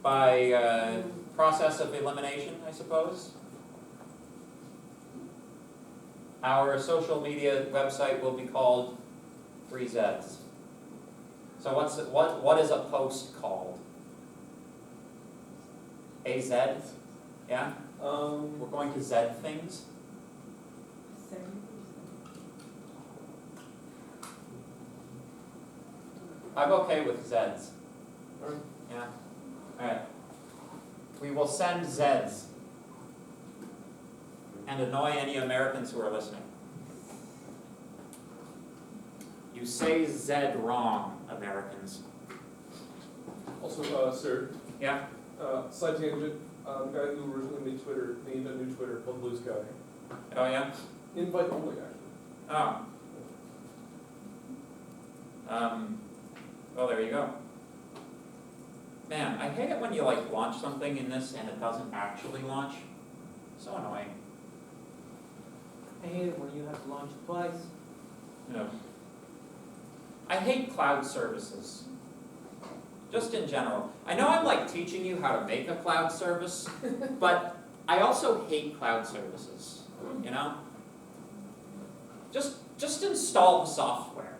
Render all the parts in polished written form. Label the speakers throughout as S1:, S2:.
S1: by process of elimination, I suppose. Our social media website will be called 3Zs. So what is a post called? A Z? Yeah? We're going to Z things? I'm okay with Zs.
S2: Alright.
S1: Yeah. Alright. We will send Zs and annoy any Americans who are listening. You say Z wrong, Americans.
S2: Also, sir,
S1: Yeah?
S2: side tangent, the guy who originally made Twitter, named a new Twitter called Blue Sky.
S1: Oh yeah?
S2: Invite only, actually.
S1: Oh. Well, there you go. Man, I hate it when you like launch something in this and it doesn't actually launch. So annoying.
S3: I hate it when you have to launch it twice.
S1: Yeah. I hate cloud services. Just in general. I know I'm like teaching you how to make a cloud service, but I also hate cloud services, you know? Just install the software,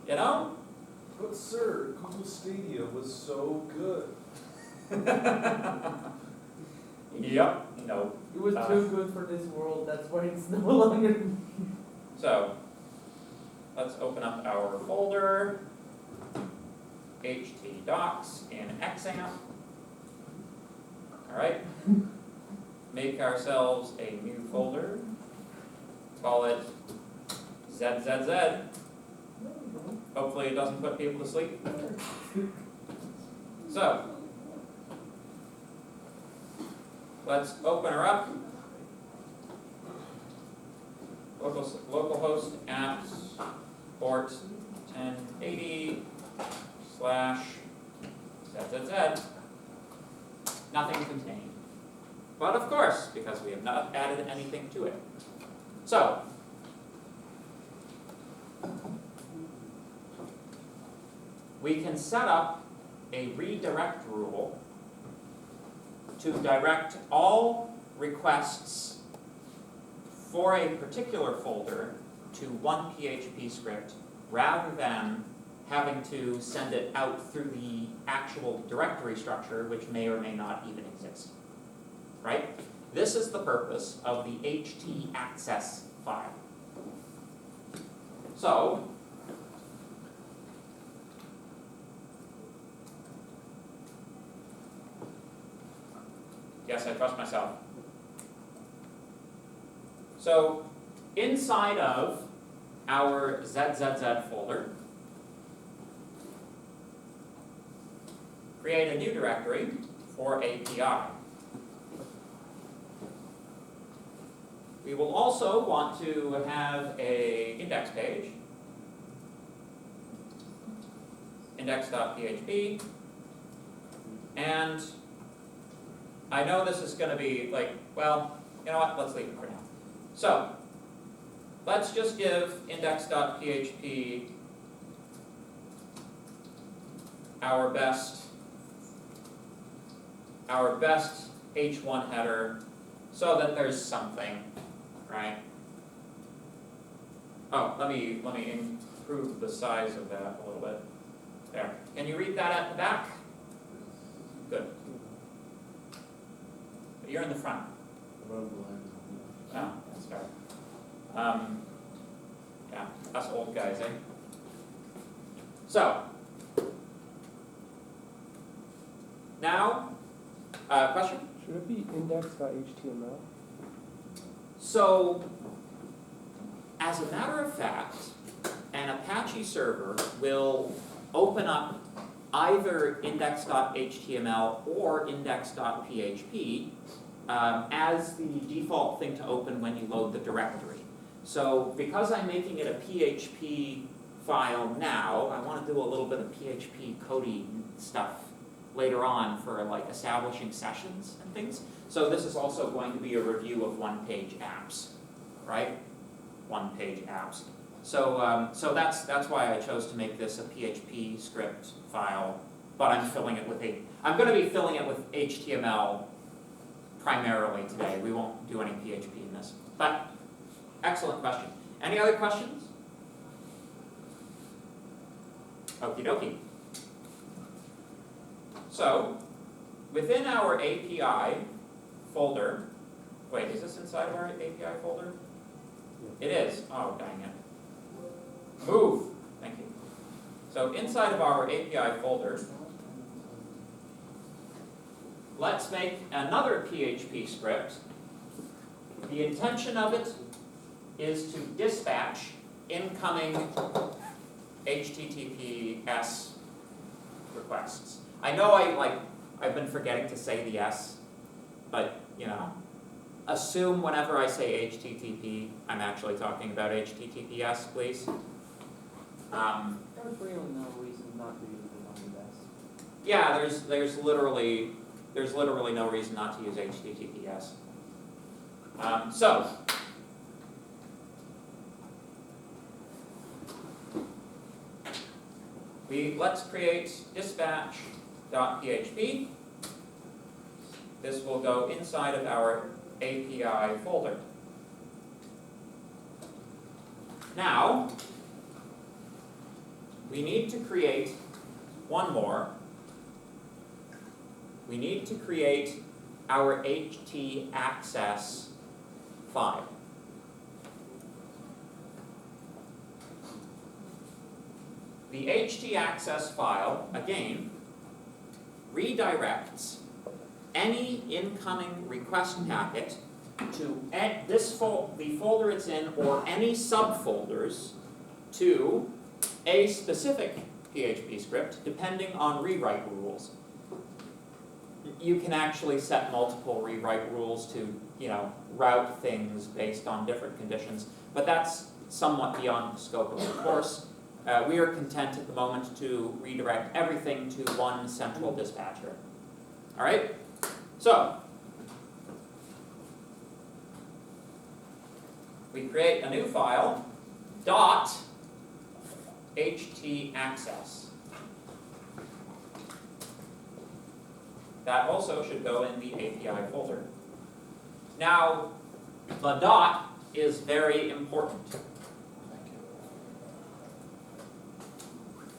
S1: you know?
S2: But sir, Google Stadia was so good.
S1: Yep, no.
S3: It was too good for this world, that's why it's no longer.
S1: So, let's open up our folder, htdocs in XAMPP. Alright, make ourselves a new folder, call it ZZZ. Hopefully it doesn't put people to sleep. So, let's open her up. Localhost apps port 1080 /ZZZ. Nothing contained. But of course, because we have not added anything to it. So, we can set up a redirect rule to direct all requests for a particular folder to one PHP script rather than having to send it out through the actual directory structure, which may or may not even exist. Right? This is the purpose of the htaccess file. So, yes, I trust myself. So, inside of our ZZZ folder, create a new directory for API. We will also want to have an index page, index.php, and I know this is going to be like, well, you know what, let's leave it for now. So, let's just give index.php our best H1 header so that there's something, right? Oh, let me improve the size of that a little bit. There. Can you read that at the back? Good. But you're in the front. Oh, that's fair. Yeah, us old guys, eh? So, now, question?
S4: Should it be index.html?
S1: So, as a matter of fact, an Apache server will open up either index.html or index.php as the default thing to open when you load the directory. So because I'm making it a PHP file now, I want to do a little bit of PHP coding stuff later on for like establishing sessions and things. So this is also going to be a review of one-page apps, right? One-page apps. So so that's why I chose to make this a PHP script file but I'm filling it with I'm gonna be filling it with HTML primarily today. We won't do any PHP in this. But, excellent question. Any other questions? Okie dokie. So, within our API folder, wait, is this inside of our API folder? It is. Oh, dang it. Move. Thank you. So inside of our API folder, let's make another PHP script. The intention of it is to dispatch incoming HTTPS requests. I know I've been forgetting to say the S, but you know, assume whenever I say HTTP, I'm actually talking about HTTPS, please.
S3: There's really no reason not to use the non-best.
S1: Yeah, there's literally no reason not to use HTTPS. So let's create dispatch.php. This will go inside of our API folder. Now, we need to create one more. We need to create our htaccess file. The htaccess file, again, redirects any incoming request packet to the folder it's in or any subfolders to a specific PHP script depending on rewrite rules. You can actually set multiple rewrite rules to, you know, route things based on different conditions, but that's somewhat beyond the scope of the course. We are content at the moment to redirect everything to one central dispatcher. All right? So, we create a new file, .htaccess. That also should go in the API folder. Now, the dot is very important.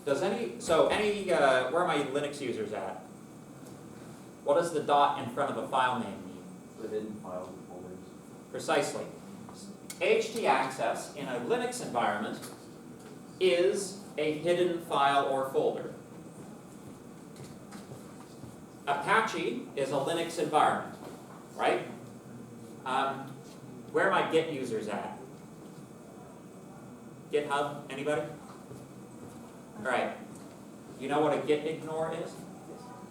S1: Where are my Linux users at? What does the dot in front of a file name mean?
S5: The hidden files and folders.
S1: Precisely. htaccess in a Linux environment is a hidden file or folder. Apache is a Linux environment, right? Where are my Git users at? GitHub, anybody? All right. You know what a git ignore is?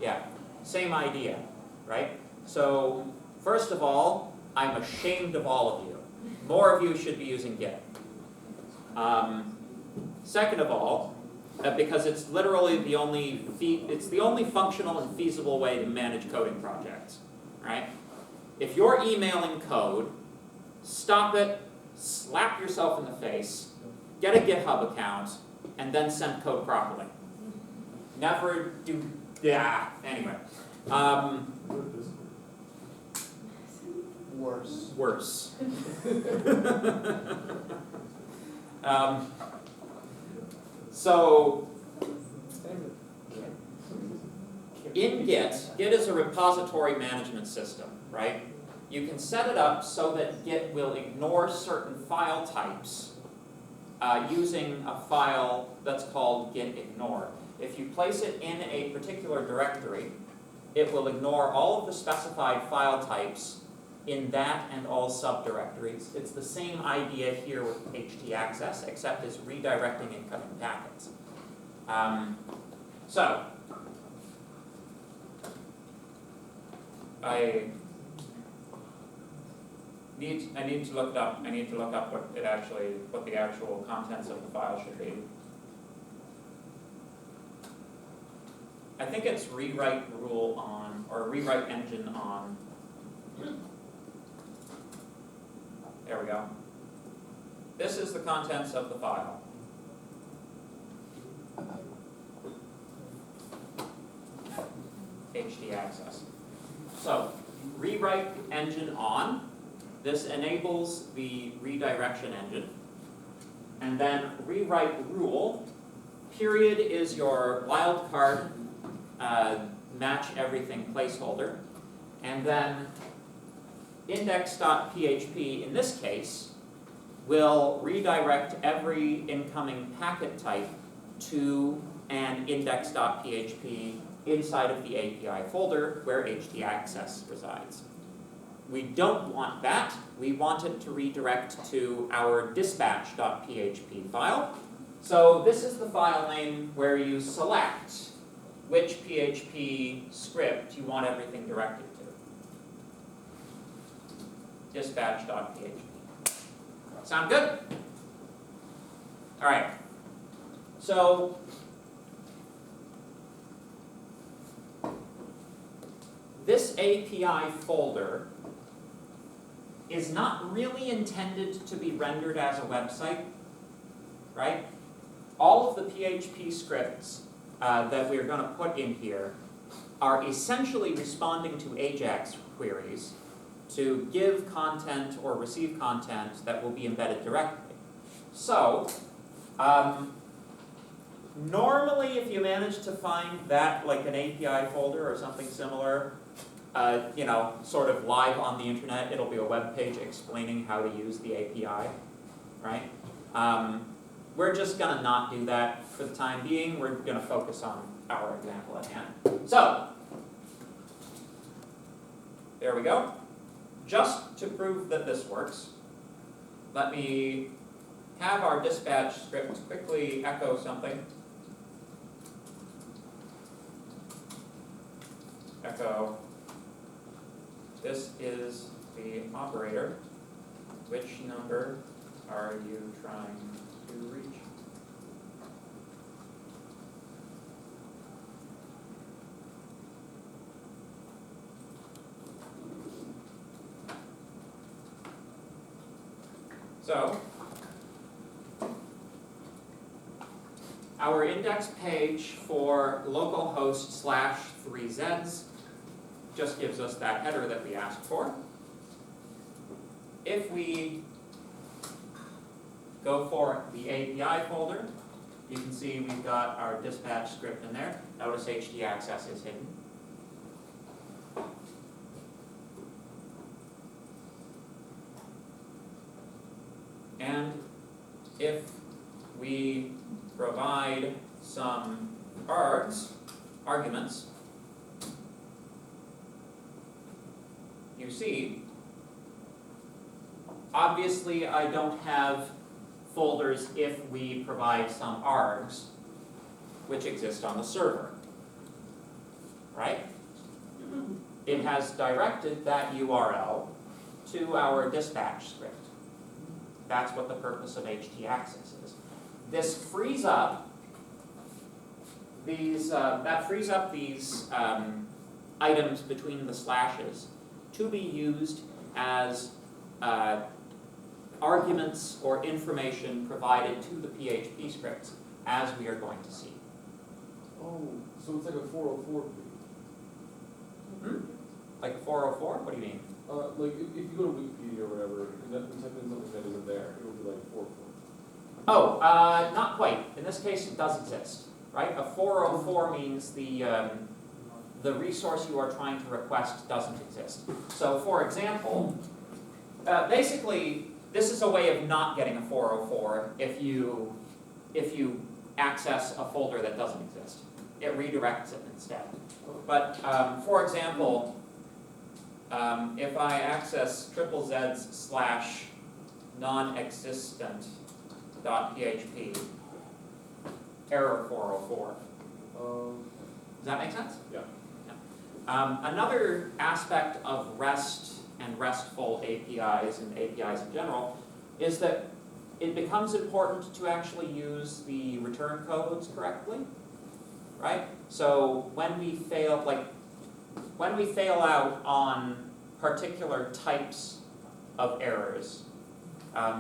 S1: Yeah. Same idea, right? So, first of all, I'm ashamed of all of you. More of you should be using Git. Second of all, because it's literally the only functional and feasible way to manage coding projects, right? If you're emailing code, stop it, slap yourself in the face, get a GitHub account, and then send code properly. Never do, anyway.
S3: Worse.
S1: Worse. So, in Git is a repository management system, right? You can set it up so that Git will ignore certain file types using a file that's called git ignore. If you place it in a particular directory, it will ignore all of the specified file types in that and all subdirectories. It's the same idea here with htaccess, except it's redirecting incoming packets. So, I need to look it up. I need to look up what the actual contents of the file should be. I think it's rewrite rule on, or rewrite engine on. There we go. This is the contents of the file. htaccess. So, rewrite engine on. This enables the redirection engine. And then rewrite rule. Period is your wildcard match everything placeholder. And then index.php, in this case, will redirect every incoming packet type to an index.php inside of the API folder where htaccess resides. We don't want that. We want it to redirect to our dispatch.php file. So this is the file name where you select which PHP script you want everything directed to. Dispatch.php. Sound good? All right. So this API folder is not really intended to be rendered as a website, right? All of the PHP scripts that we're going to put in here are essentially responding to AJAX queries to give content or receive content that will be embedded directly. So, normally if you manage to find that, like an API folder or something similar, sort of live on the internet, it'll be a web page explaining how to use the API, right? We're just gonna not do that for the time being. We're gonna focus on our example at hand. So, there we go. Just to prove that this works, let me have our dispatch script quickly echo something. Echo. This is the operator. Which number are you trying to reach? So, our index page for localhost /3zs just gives us that header that we asked for. If we go for the API folder, you can see we've got our dispatch script in there. Notice htaccess is hidden. And if we provide some arguments, you see, obviously I don't have folders if we provide some args, which exist on the server, right? It has directed that URL to our dispatch script. That's what the purpose of htaccess is. This frees up these, items between the slashes to be used as arguments or information provided to the PHP scripts, as we are going to see.
S2: Oh, so it's like a 404 page.
S1: Like a 404? What do you mean?
S2: Like if you go to Wikipedia or whatever, and type in something that isn't there, it will be like 404.
S1: Oh, not quite. In this case, it does exist, right? A 404 means the resource you are trying to request doesn't exist. So, for example, basically, this is a way of not getting a 404 if you access a folder that doesn't exist. It redirects it instead. But, for example, if I access ZZZ / non-existent.php, error 404. Does that make sense?
S2: Yeah.
S1: Another aspect of REST and RESTful APIs and APIs in general is that it becomes important to actually use the return codes correctly, right? So when we fail out on particular types of errors,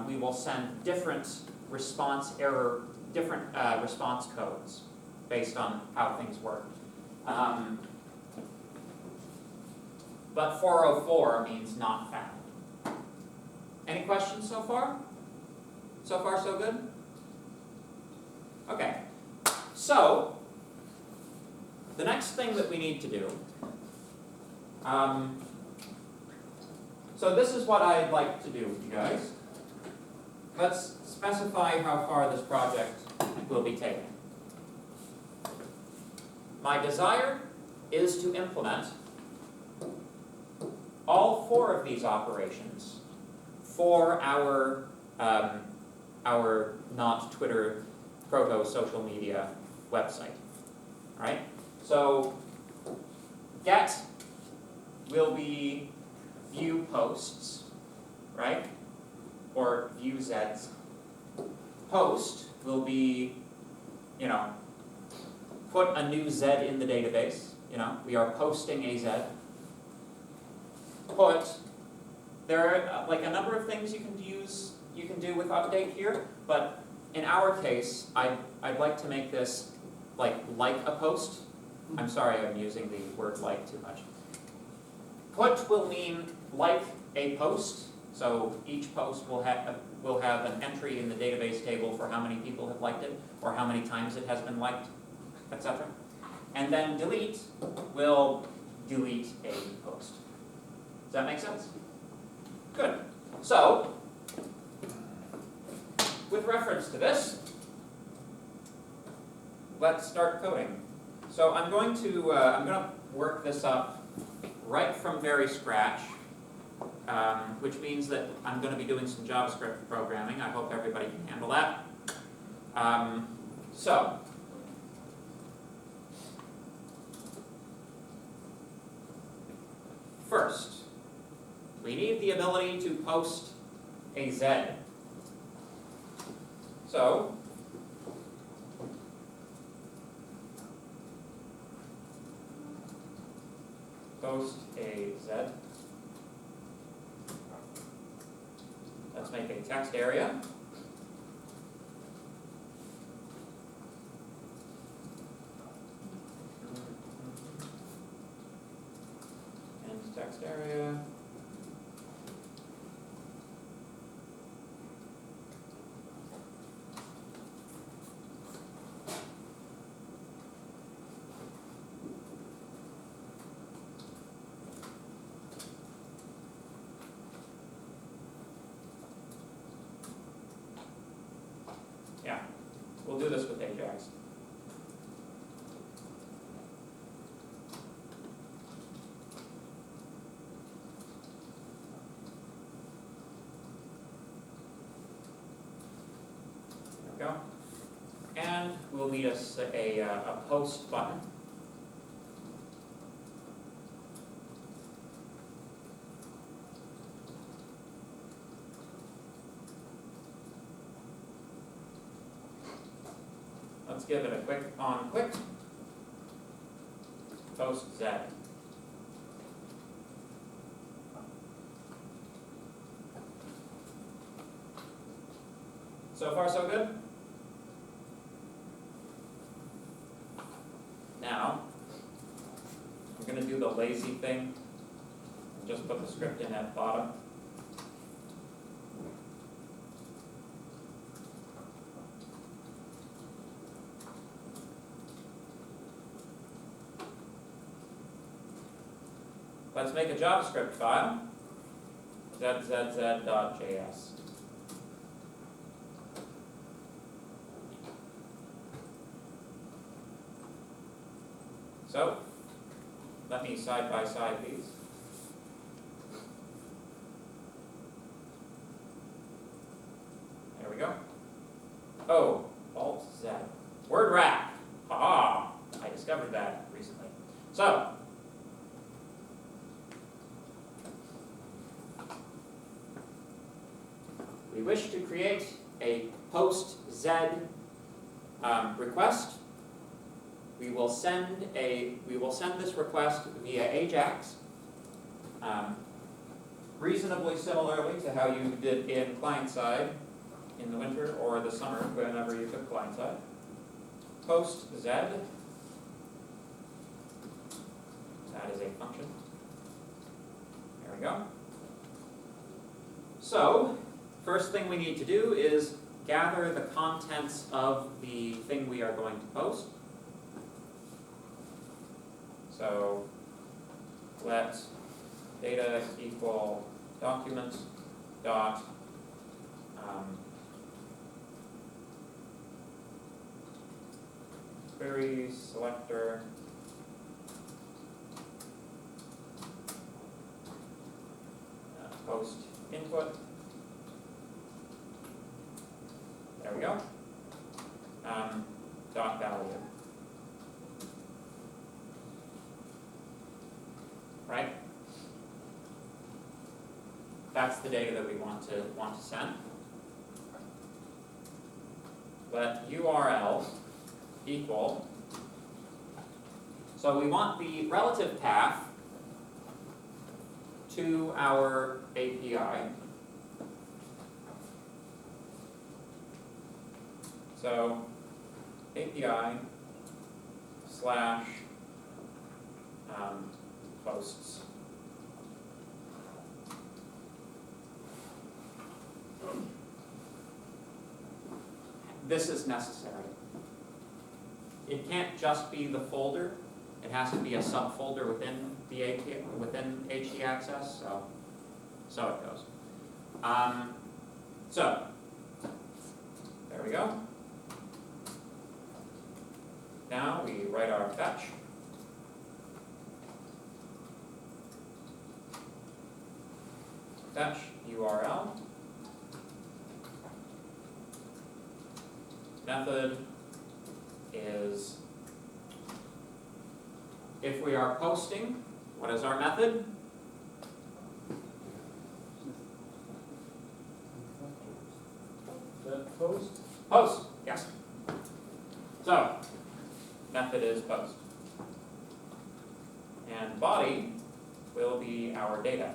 S1: we will send different response codes based on how things work. but 404 means not found. Any questions so far? So far so good? Okay, so the next thing that we need to do, so this is what I'd like to do, you guys. Let's specify how far this project will be taken. My desire is to implement all 4 of these operations for our not Twitter proto social media website. Alright? So get will be view posts, right? Or view Zs. Post will be, put a new Z in the database, we are posting a Z. Put, there are like a number of things you can do with update here, but in our case, I'd like to make this like a post. I'm sorry I'm using the word like too much. Put will mean like a post, so each post will have an entry in the database table for how many people have liked it, or how many times it has been liked, etc. And then delete will delete a post. Does that make sense? Good. So, with reference to this, let's start coding. So I'm going to work this up right from very scratch, which means that I'm going to be doing some JavaScript programming. I hope everybody can handle that. So, first, we need the ability to post a Z. So, post a Z. Let's make a text area. And text area. Yeah, we'll do this with Ajax. There we go. And we'll need us a post button. Let's give it a quick on quick. Post Z. So far so good? Now, I'm going to do the lazy thing and just put the script in at the bottom. Let's make a JavaScript file, zzz.js. So, let me side by side these. There we go. Oh, Alt Z. Word wrap. Ah, I discovered that recently. So, we wish to create a post Z request. We will send this request via Ajax, reasonably similarly to how you did in client side in the winter or the summer, whenever you took client side. Post Z. That is a function. we go. So, first thing we need to do is gather the contents of the thing we are going to post. So, let data equal document dot query selector post input. There we go. Dot value. Right? That's the data that we want to send. Let URL equal. So we want the relative path to our API. So API slash posts. This is necessary. It can't just be the folder. It has to be a subfolder within the API, within htaccess. So it goes. So there we go. Now we write our fetch. Fetch URL. Method is, if we are posting, what is our method?
S2: That post,
S1: Post, yes. So, method is post. And body will be our data.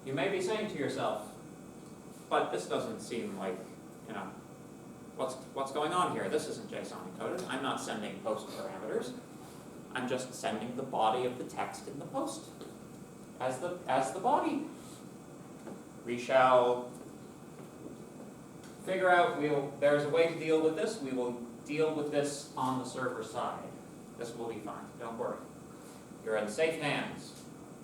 S1: You may be saying to yourself, but this doesn't seem like, what's going on here? This isn't JSON encoded. I'm not sending post parameters. I'm just sending the body of the text in the post as the body. We shall figure out, there's a way to deal with this. We will deal with this on the server side. This will be fine, don't worry. You're in safe hands.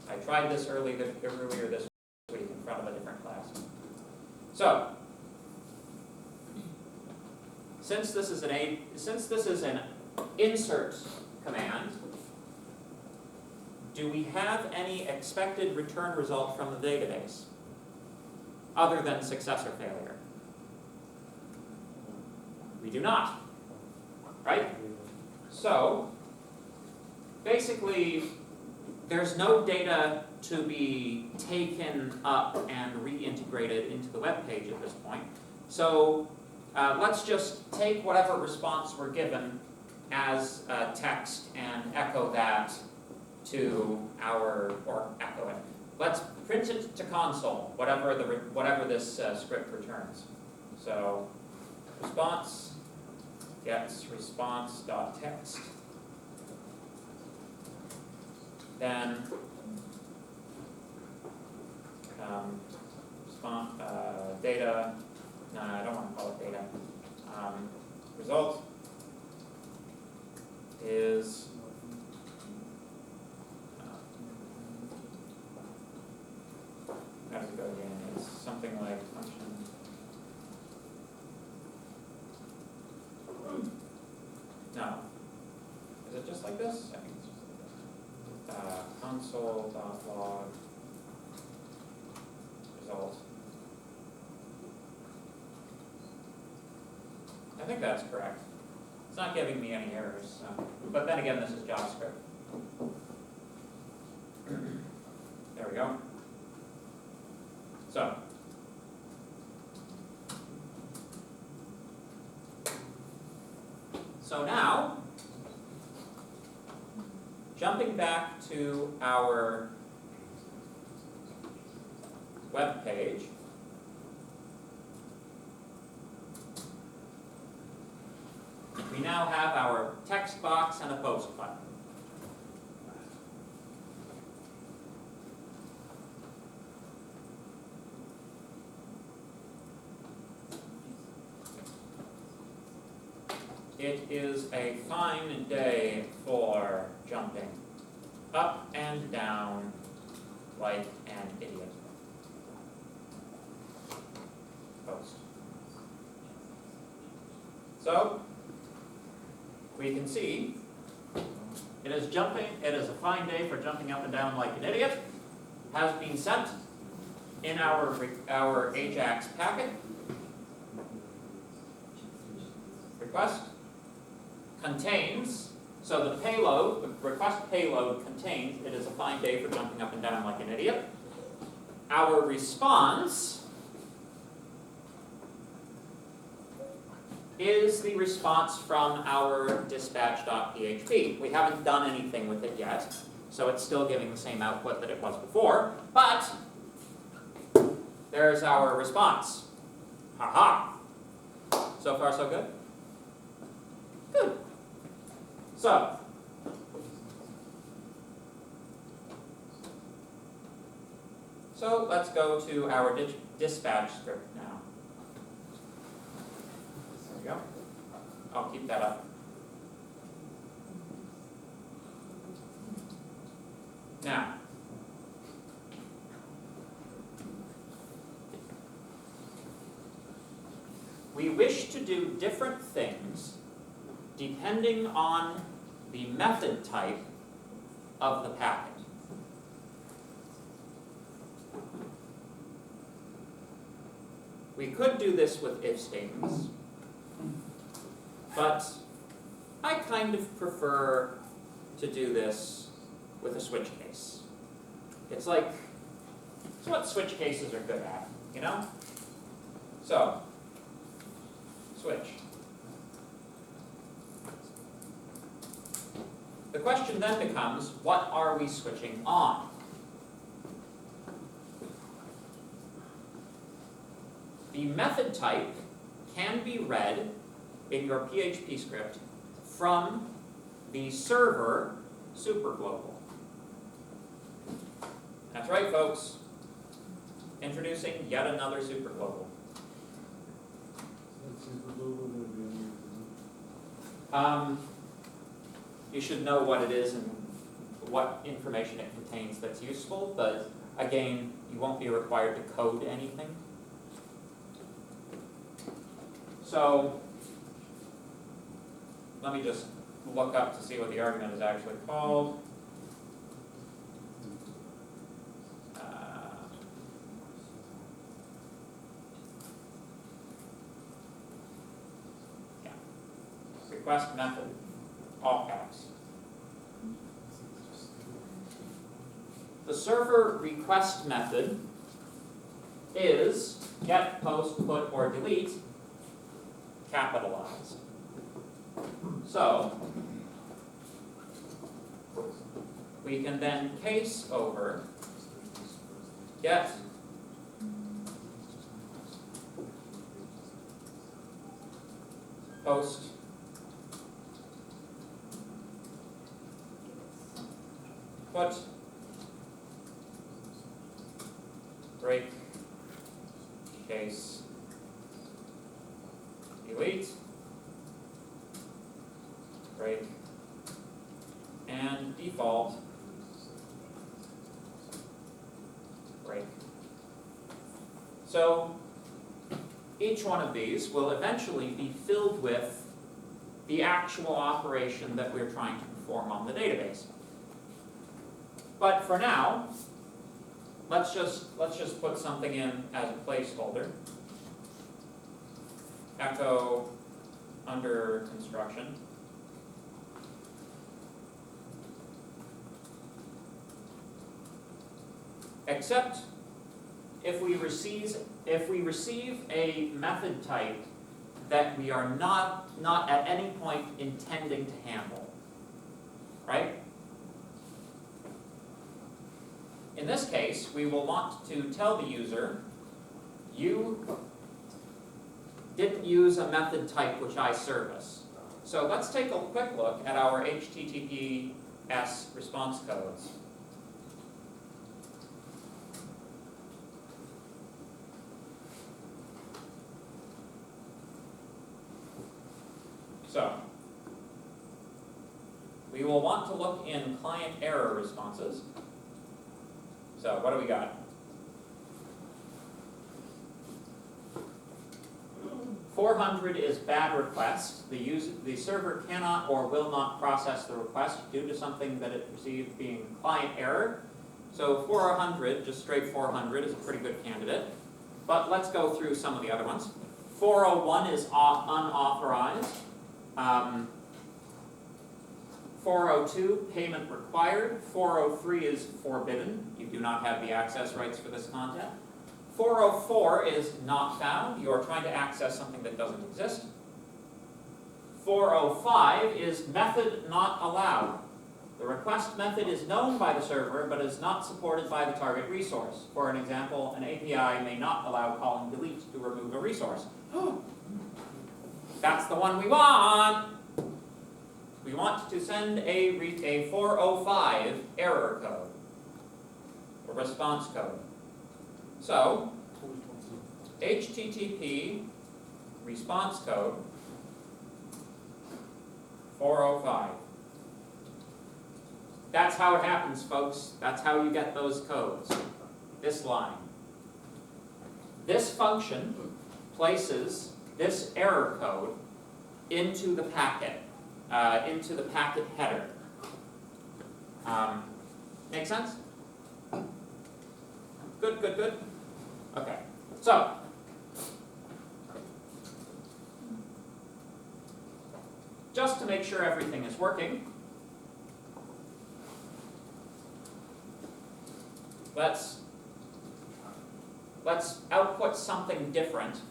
S1: I tried this earlier this week in front of a different class. So, since this is an insert command, do we have any expected return result from the database other than success or failure? We do not, right? So, basically, there's no data to be taken up and reintegrated into the web page at this point. So let's just take whatever response we're given as text and echo that to or echo it. Let's print it to console, whatever this script returns. So response gets response.text. Then data, no, I don't want to call it data. Result is how does it go again? It's something like function. No. Is it just like this? I think it's just like this. Console.log result. I think that's correct. It's not giving me any errors. But then again, this is JavaScript. There we go. So now, jumping back to our web page, we now now have our text box and a post button. It is a fine day for jumping up and down like an idiot. Post. So, we can see it is a fine day for jumping up and down like an idiot, has been sent in our Ajax packet. Request contains, so the payload, the request payload contains, it is a fine day for jumping up and down like an idiot. Our response is the response from our dispatch.php. We haven't done anything with it yet, so it's still giving the same output that it was before, but there's our response. Ha-ha! So far so good? Good. So let's go to our dispatch script now. There we go. I'll keep that up. Now, we wish to do different things depending on the method type of the packet. We could do this with if statements, but I kind of prefer to do this with a switch case. It's what switch cases are good at, you know? So, switch. The question then becomes, what are we switching on? The method type can be read in your PHP script from the server superglobal. That's right, folks. Introducing yet another superglobal. You should know what it is and what information it contains that's useful, but again, you won't be required to code anything. So, let me just look up to see what the argument is actually called. Request method, all caps. The server request method is get, post, put, or delete capitalized. So, we can then case over get post put break case delete break and default break. So each one of these will eventually be filled with the actual operation that we're trying to perform on the database. But for now, let's just put something in as a placeholder. Echo under construction. Except if we receive a method type that we are not at any point intending to handle, right? In this case, we will want to tell the user, you didn't use a method type which I service. So let's take a quick look at our HTTPS response codes. So, we will want to look in client error responses. So what do we got? 400 is bad request. The server cannot or will not process the request due to something that it perceived being client error. So 400, just straight 400 is a pretty good candidate. But let's go through some of the other ones. 401 is unauthorized. 402, payment required. 403 is forbidden. You do not have the access rights for this content. 404 is not found. You are trying to access something that doesn't exist. 405 is method not allowed. The request method is known by the server, but is not supported by the target resource. For an example, an API may not allow calling delete to remove a resource. That's the one we want! We want to send a 405 error code, a response code. So, HTTP response code 405. That's how it happens, folks. That's how you get those codes. This line. This function places this error code into the packet header. Make sense? Good, good, good. Okay, so just to make sure everything is working, let's output something different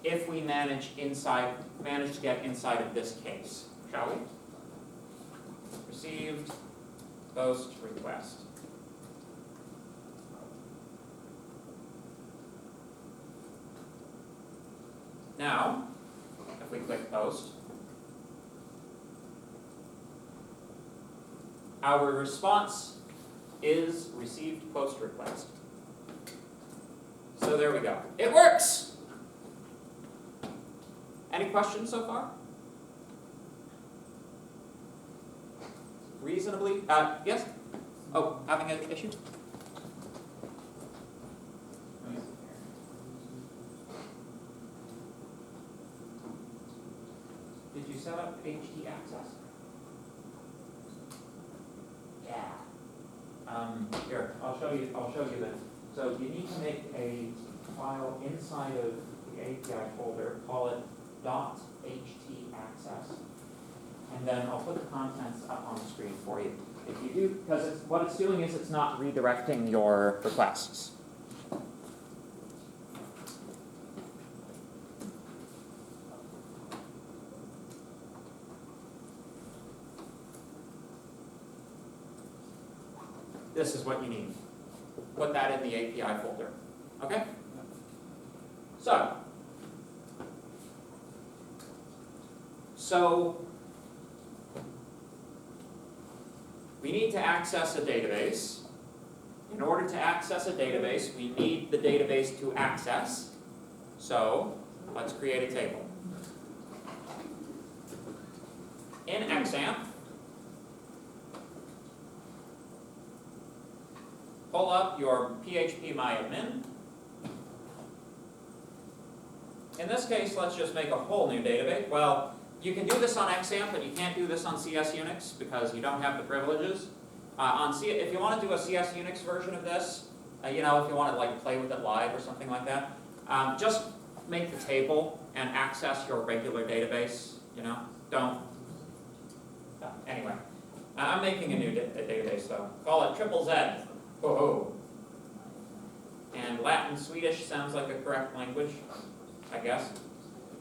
S1: if we manage to get inside of this case, shall we? Received post request. Now, if we click post, our response is received post request. So there we go. It works! Any questions so far? Reasonably, yes? Oh, having an issue? Did you set up HT access? Yeah. Here, I'll show you this. So you need to make a file inside of the API folder, call it .htaccess, and then I'll put the contents up on the screen for you. If you do, because what it's doing is it's not redirecting your requests. This is what you need. Put that in the API folder. Okay? So we need to access a database. In order to access a database, we need the database to access. So let's create a table. In XAMPP, pull up your phpMyAdmin. In this case, let's just make a whole new database. Well, you can do this on XAMPP, but you can't do this on CS Unix because you don't have the privileges. If you want to do a CS Unix version of this, if you want to like play with it live or something like that, just make the table and access your regular database. Don't. Anyway, I'm making a new database though. Call it Triple Z. Whoa. And Latin Swedish sounds like a correct language, I guess.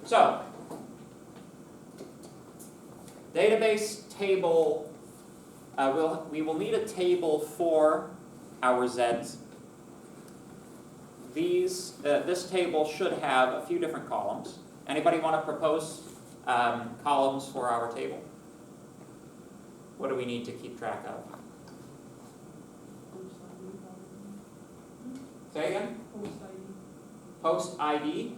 S1: So, database table, we will need a table for our Zs. This table should have a few different columns. Anybody want to propose columns for our table. What do we need to keep track of? Say again? Post ID.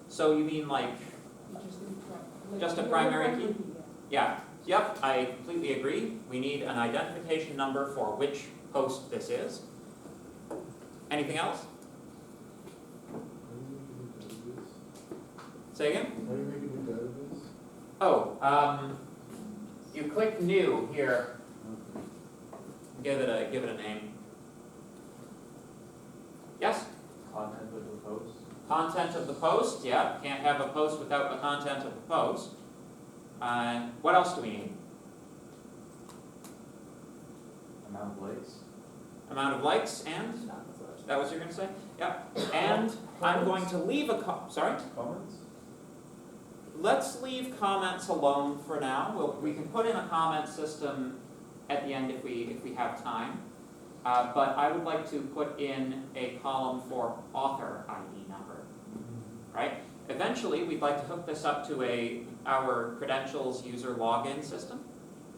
S1: So you mean like, just a primary key? Yeah, yep, I completely agree. We need an identification number for which post this is. Anything else? Say again?
S5: How do you make a new database?
S1: Oh, you click new here, give it a name. Yes?
S5: Content of the post?
S1: Content of the post, yeah, can't have a post without the content of the post. What else do we need?
S5: Amount of likes?
S1: Amount of likes and, is that what you're gonna say? Yep, and I'm going to leave sorry?
S5: Comments?
S1: Let's leave comments alone for now. We can put in a comment system at the end if we have time. But I would like to put in a column for author ID number, right? Eventually, we'd like to hook this up to our credentials user login system.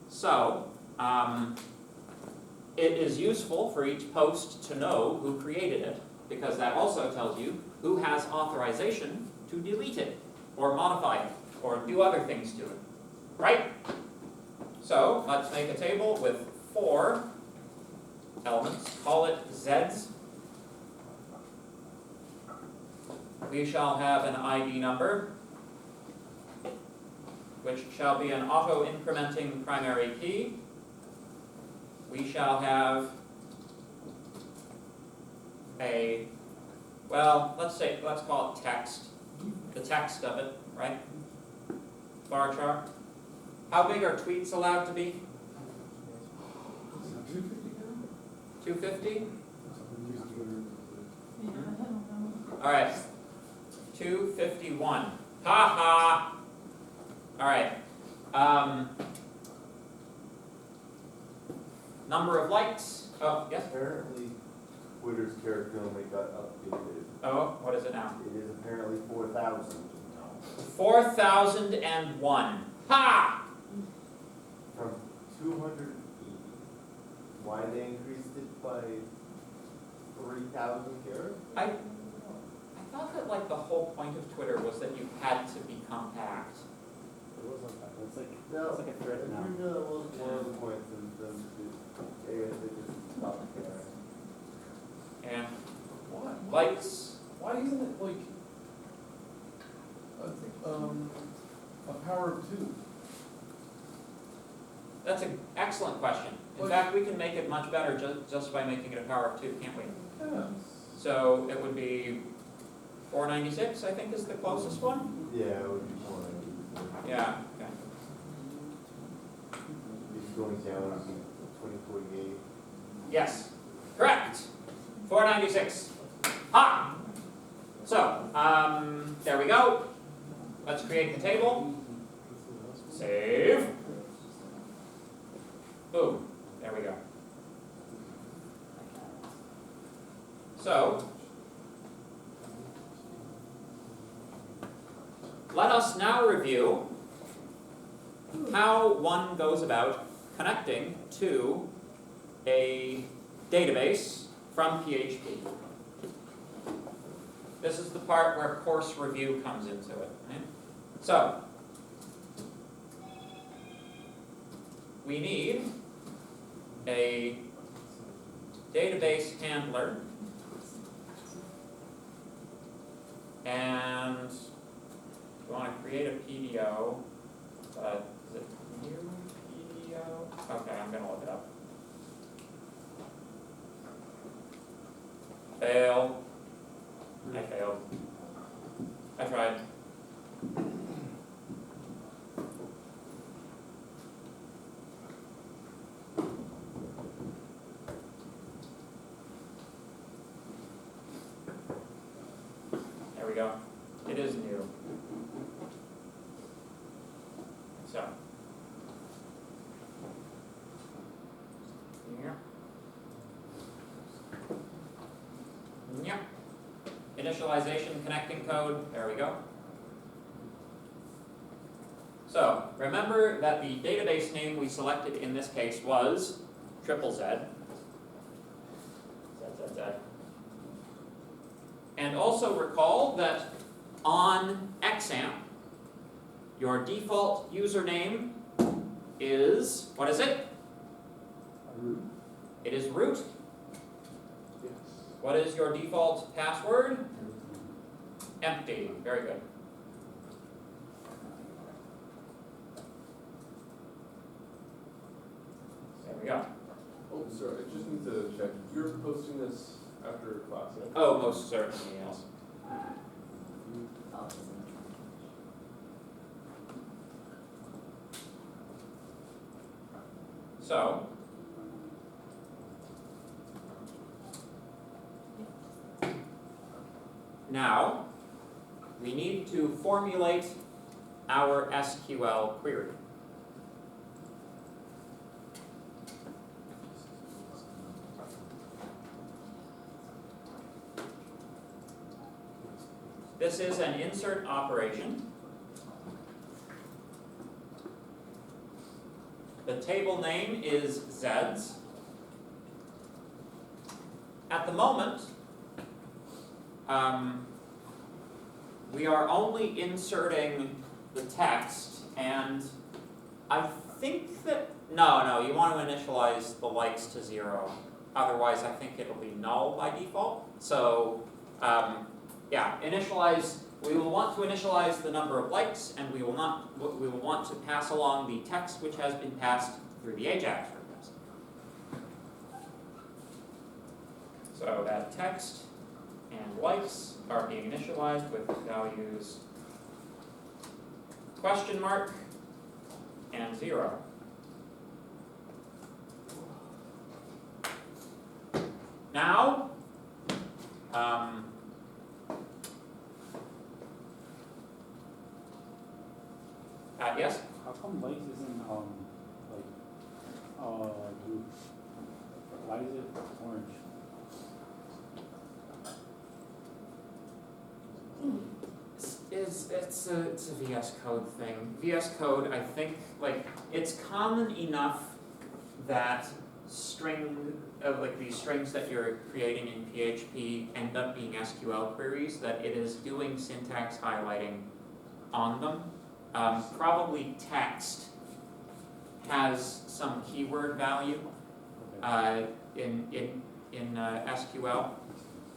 S1: So, it is useful for each post to know who created it, because that also tells you who has authorization to delete it, or modify it, or do other things to it, right? So, let's make a table with 4 elements, call it Zs. We shall have an ID number, which shall be an auto-incrementing primary key. We shall have let's call it text, the text of it, right? Bar chart. How big are tweets allowed to be? 250? All right, 251. Ha ha. All right. Number of likes. Oh, yes.
S5: Apparently, Twitter's character limit got updated.
S1: Oh, what is it now?
S5: It is apparently 4,000 now.
S1: 4,001. Ha!
S5: From 280. Why they increased it by 3,000 characters?
S1: I thought that like the whole point of Twitter was that you had to be compact.
S6: It wasn't that. It's like
S5: No.
S6: it's like a thread now.
S5: No, that was one of the points of them to, I guess they just stopped there.
S1: And
S2: Why?
S1: likes.
S2: Why isn't it like a power of 2?
S1: That's an excellent question. In
S2: Well,
S1: fact, we can make it much better just by making it a power of 2, can't we?
S2: Yeah.
S1: So it would be 496, I think, is the closest one.
S5: Yeah, it would be 490.
S1: Yeah. Okay.
S5: It's going down to 2048.
S1: Yes. Correct. 496. Ha. So there we go. Let's create the table. Save. Boom. There we go. So, let us now review how one goes about connecting to a database from PHP. This is the part where course review comes into it. Right? So, we need a database handler, and we want to create a PDO, but is it new PDO? Okay, I'm going to look it up. Fail. I failed. I tried. There we go. It is new. So. Yeah. Yeah. Initialization connecting code. There we go. So, remember that the database name we selected in this case was triple Z. Z. And also recall that on XAMPP, your default username is, what is it?
S5: Root?
S1: It is root.
S2: Yes.
S1: What is your default password? Empty. Very good. There we go.
S2: Oh, sorry, I just need to check. You're posting this after class, right?
S1: Oh, most certainly, yes. So, now, we need to formulate our SQL query. This is an insert operation. The table name is Zeds. At the moment, we are only inserting the text, and I think that, no, you want to initialize the likes to 0. Otherwise, I think it'll be null by default. So, yeah, we will want to initialize the number of likes, and we will want to pass along the text which has been passed through the AJAX request. So that text and likes are being initialized with values question mark and 0. Now, yes?
S6: How come likes isn't, blue? Why is it orange?
S1: It's a VS Code thing. VS Code, I think, it's common enough that these strings that you're creating in PHP end up being SQL queries, that it is doing syntax highlighting on them. Probably text has some keyword value in SQL.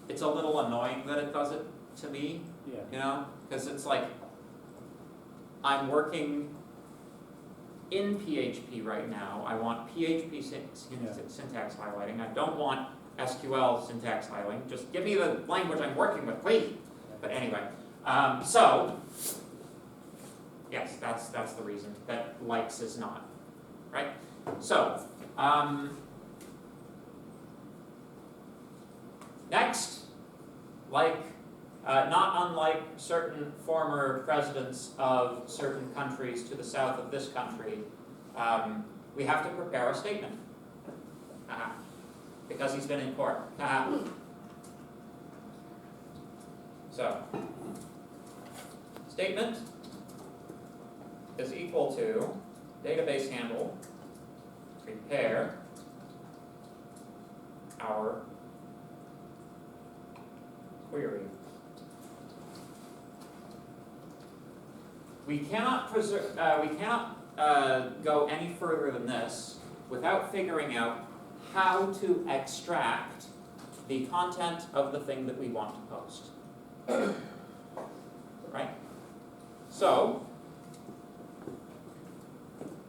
S1: It's a little annoying that it does it to me,
S6: Yeah.
S1: because it's like I'm working in PHP right now. I want PHP syntax highlighting. I don't want SQL syntax highlighting. Just give me the language I'm working with, please. But anyway, so yes, that's the reason that likes is not, right? So, next, not unlike certain former presidents of certain countries to the south of this country, we have to prepare a statement. Because he's been in court. So, statement is equal to database handle, prepare our query. We cannot go any further than this without figuring out how to extract the content of the thing that we want to post. Right? So,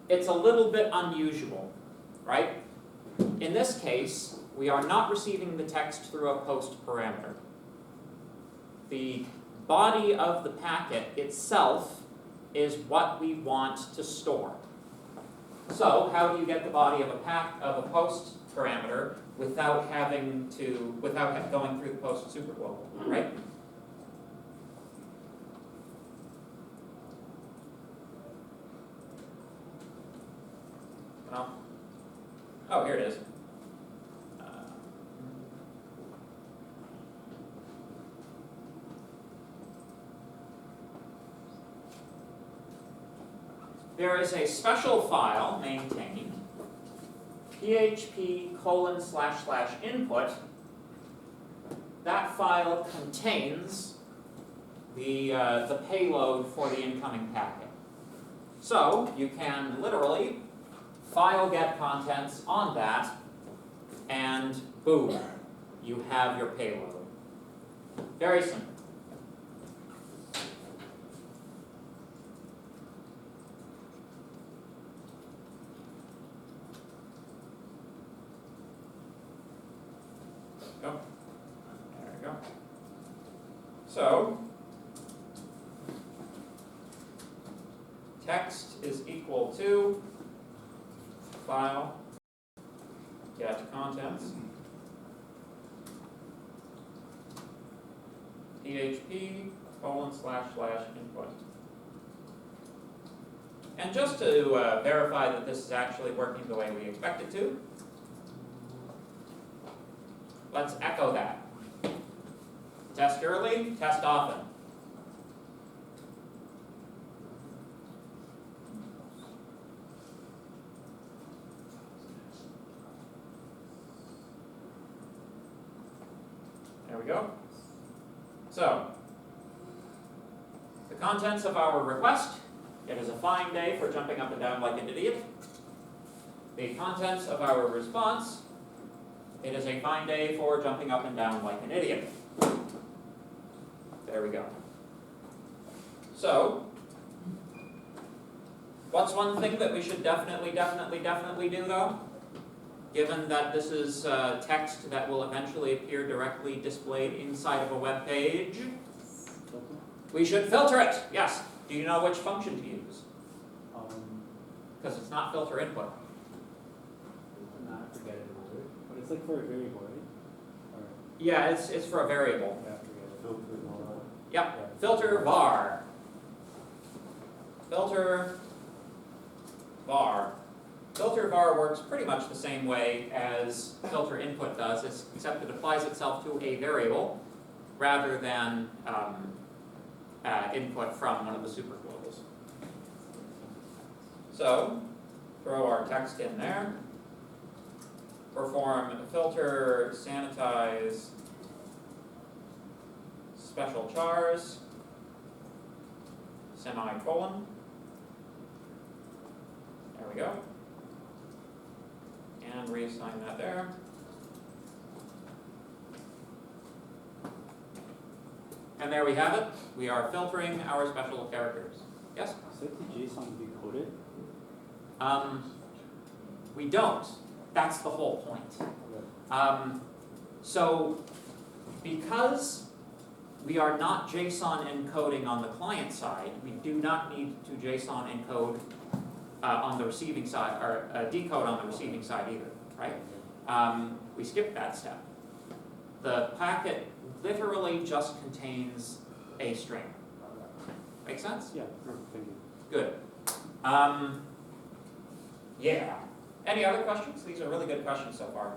S1: it's a little bit unusual, right? In this case, we are not receiving the text through a post parameter. The body of the packet itself is what we want to store. So, how do you get the body of a post parameter without going through the post superglobal, right? Well, oh, here it is. there is a special file maintained, php://input. That file contains the payload for the incoming packet. So you can literally file get contents on that, and boom, you have your payload. Very simple. Go. There we go. So, text is equal to file get contents php://input. And just to verify that this is actually working the way we expect it to, let's echo that. Test early, test often. There we go. So, the contents of our request: it is a fine day for jumping up and down like an idiot. The contents of our response: it is a fine day for jumping up and down like an idiot. There we go. So, what's one thing that we should definitely do though? Given that this is text that will eventually appear directly displayed inside of a web page, we should filter it. Yes. Do you know which function to use? Because it's not filter input.
S6: Not forget it, but it's like for a variable, right? Or,
S1: Yeah, it's for a variable.
S6: yeah, forget it.
S5: Filter and all that.
S1: Yep. Filter var. Filter var. Filter var works pretty much the same way as filter input does, except it applies itself to a variable rather than input from one of the superglobals. So, throw our text in there. Perform filter sanitize special chars, semicolon. There we go. And reassign that there. And there we have it. We are filtering our special characters. Yes?
S6: Is that the JSON decoded?
S1: We don't. That's the whole point. So, because we are not JSON encoding on the client side, we do not need to JSON encode on the receiving side, or decode on the receiving side either, right? We skipped that step. The packet literally just contains a string. Make sense?
S6: Yeah, perfect, thank you.
S1: Good. Yeah. Any other questions? These are really good questions so far.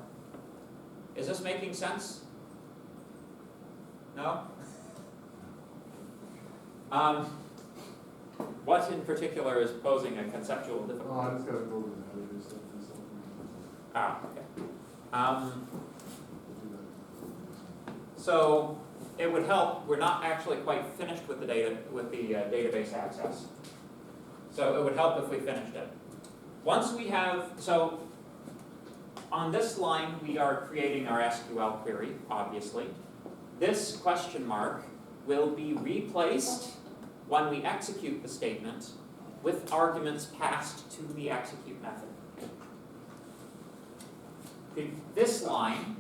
S1: Is this making sense? No? What in particular is posing a conceptual
S5: Oh,
S1: difficulty?
S5: I just gotta go over the other stuff or something.
S1: Okay.
S5: Do that.
S1: So it would help. We're not actually quite finished with the data with the database access. So it would help if we finished it. Once we have, so on this line we are creating our SQL query, obviously. This question mark will be replaced when we execute the statement with arguments passed to the execute method. This line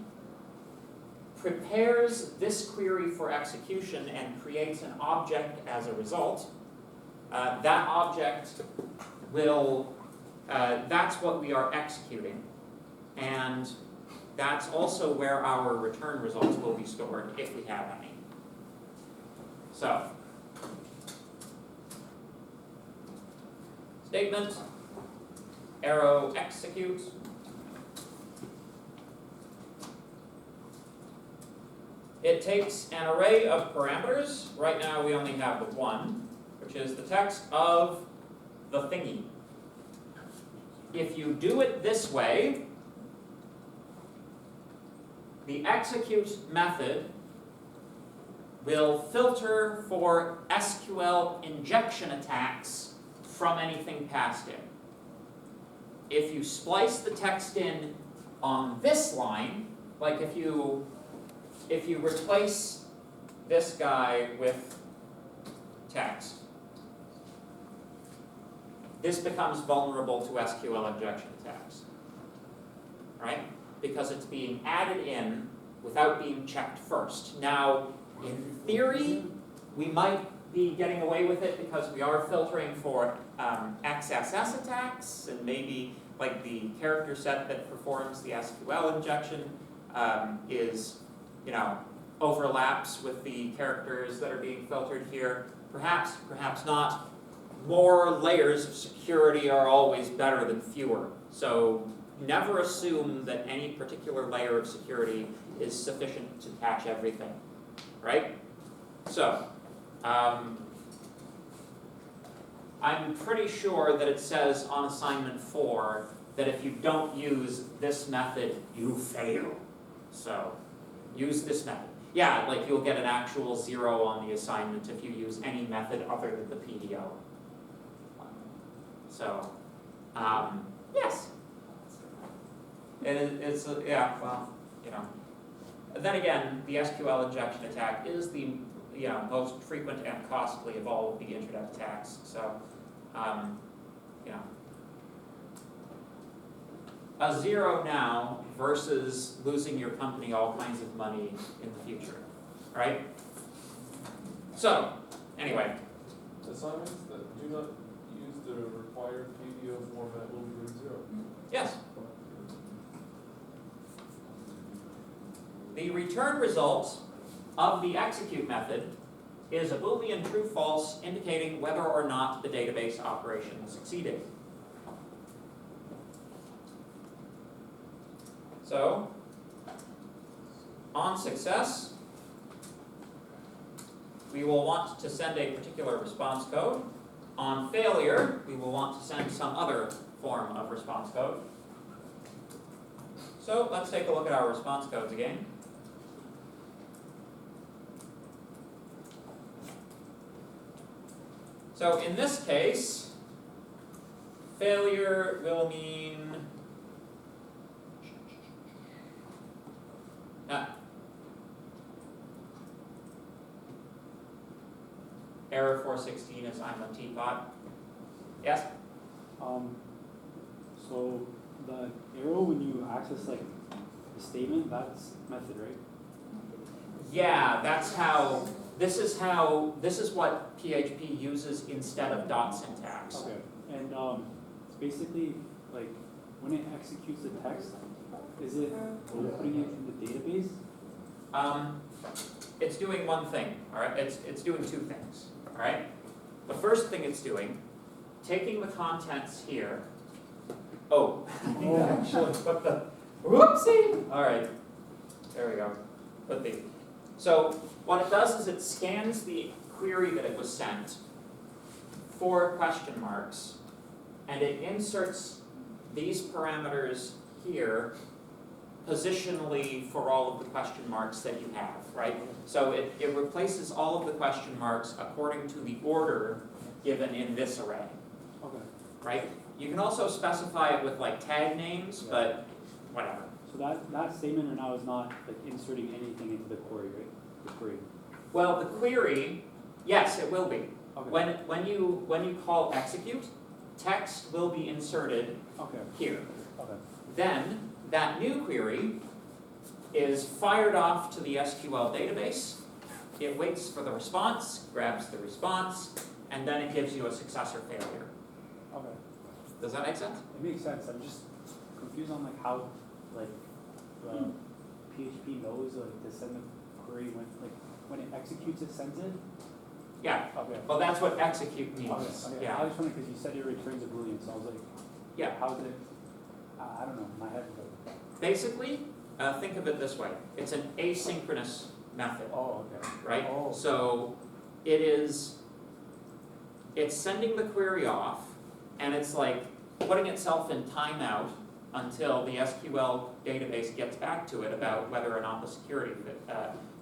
S1: prepares this query for execution and creates an object as a result. That object will, that's what we are executing, and that's also where our return results will be stored if we have any. So, statement, arrow execute. It takes an array of parameters. Right now we only have the one, which is the text of the thingy. If you do it this way, the execute method will filter for SQL injection attacks from anything passed in. If you splice the text in on this line, like if you replace this guy with text, this becomes vulnerable to SQL injection attacks, right? Because it's being added in without being checked first. Now, in theory, we might be getting away with it because we are filtering for XSS attacks, and maybe like the character set that performs the SQL injection is, overlaps with the characters that are being filtered here. Perhaps, perhaps not. More layers of security are always better than fewer. So never assume that any particular layer of security is sufficient to catch everything, right? So, I'm pretty sure that it says on assignment 4 that if you don't use this method, you fail. So, use this method. Yeah, like you'll get an actual 0 on the assignment if you use any method other than the PDO. So, yes. It's yeah, well, Then again, the SQL injection attack is the most frequent and costly of all of the internet attacks. So, a 0 now versus losing your company all kinds of money in the future, right? So, anyway.
S2: Assignments that do not use the required PDO format will be grade 0.
S1: Yes. The return result of the execute method is a Boolean true-false indicating whether or not the database operation succeeded. So, on success, we will want to send a particular response code. On failure, we will want to send some other form of response code. So let's take a look at our response codes again. So in this case, failure will mean error 416 is I'm a teapot. Yes?
S6: So the arrow when you access the statement, that's method, right?
S1: Yeah, this is what PHP uses instead of dot syntax.
S6: Okay. And it's basically when it executes the text, is it putting it in the database?
S1: It's doing one thing, all right? It's doing two things, all right? The first thing it's doing, taking the contents here. Oh, I need to actually put the, whoopsie! All right, there we go. So what it does is it scans the query that it was sent for question marks, and it inserts these parameters here positionally for all of the question marks that you have, right? So it replaces all of the question marks according to the order given in this array,
S6: Okay.
S1: right? You can also specify it with tag names, but whatever.
S6: So that statement right now is not inserting anything into the query, right? The query.
S1: Well, the query, yes, it will be.
S6: Okay.
S1: When you call execute, text will be inserted
S6: Okay.
S1: here.
S6: Okay.
S1: Then that new query is fired off to the SQL database. It waits for the response, grabs the response, and then it gives you a success or failure.
S6: Okay.
S1: Does that make sense?
S6: It makes sense. I'm just confused on how PHP knows to send the query when it executes it sends it.
S1: Yeah.
S6: Okay.
S1: Well, that's what execute means.
S6: Okay.
S1: Yeah.
S6: I was wondering because you said it returns a boolean, so I was like,
S1: Yeah.
S6: how's it? I don't know. My head.
S1: Basically, think of it this way. It's an asynchronous method,
S6: Oh, okay.
S1: right?
S6: Oh.
S1: So it's sending the query off, and it's like putting itself in timeout until the SQL database gets back to it about whether or not the security,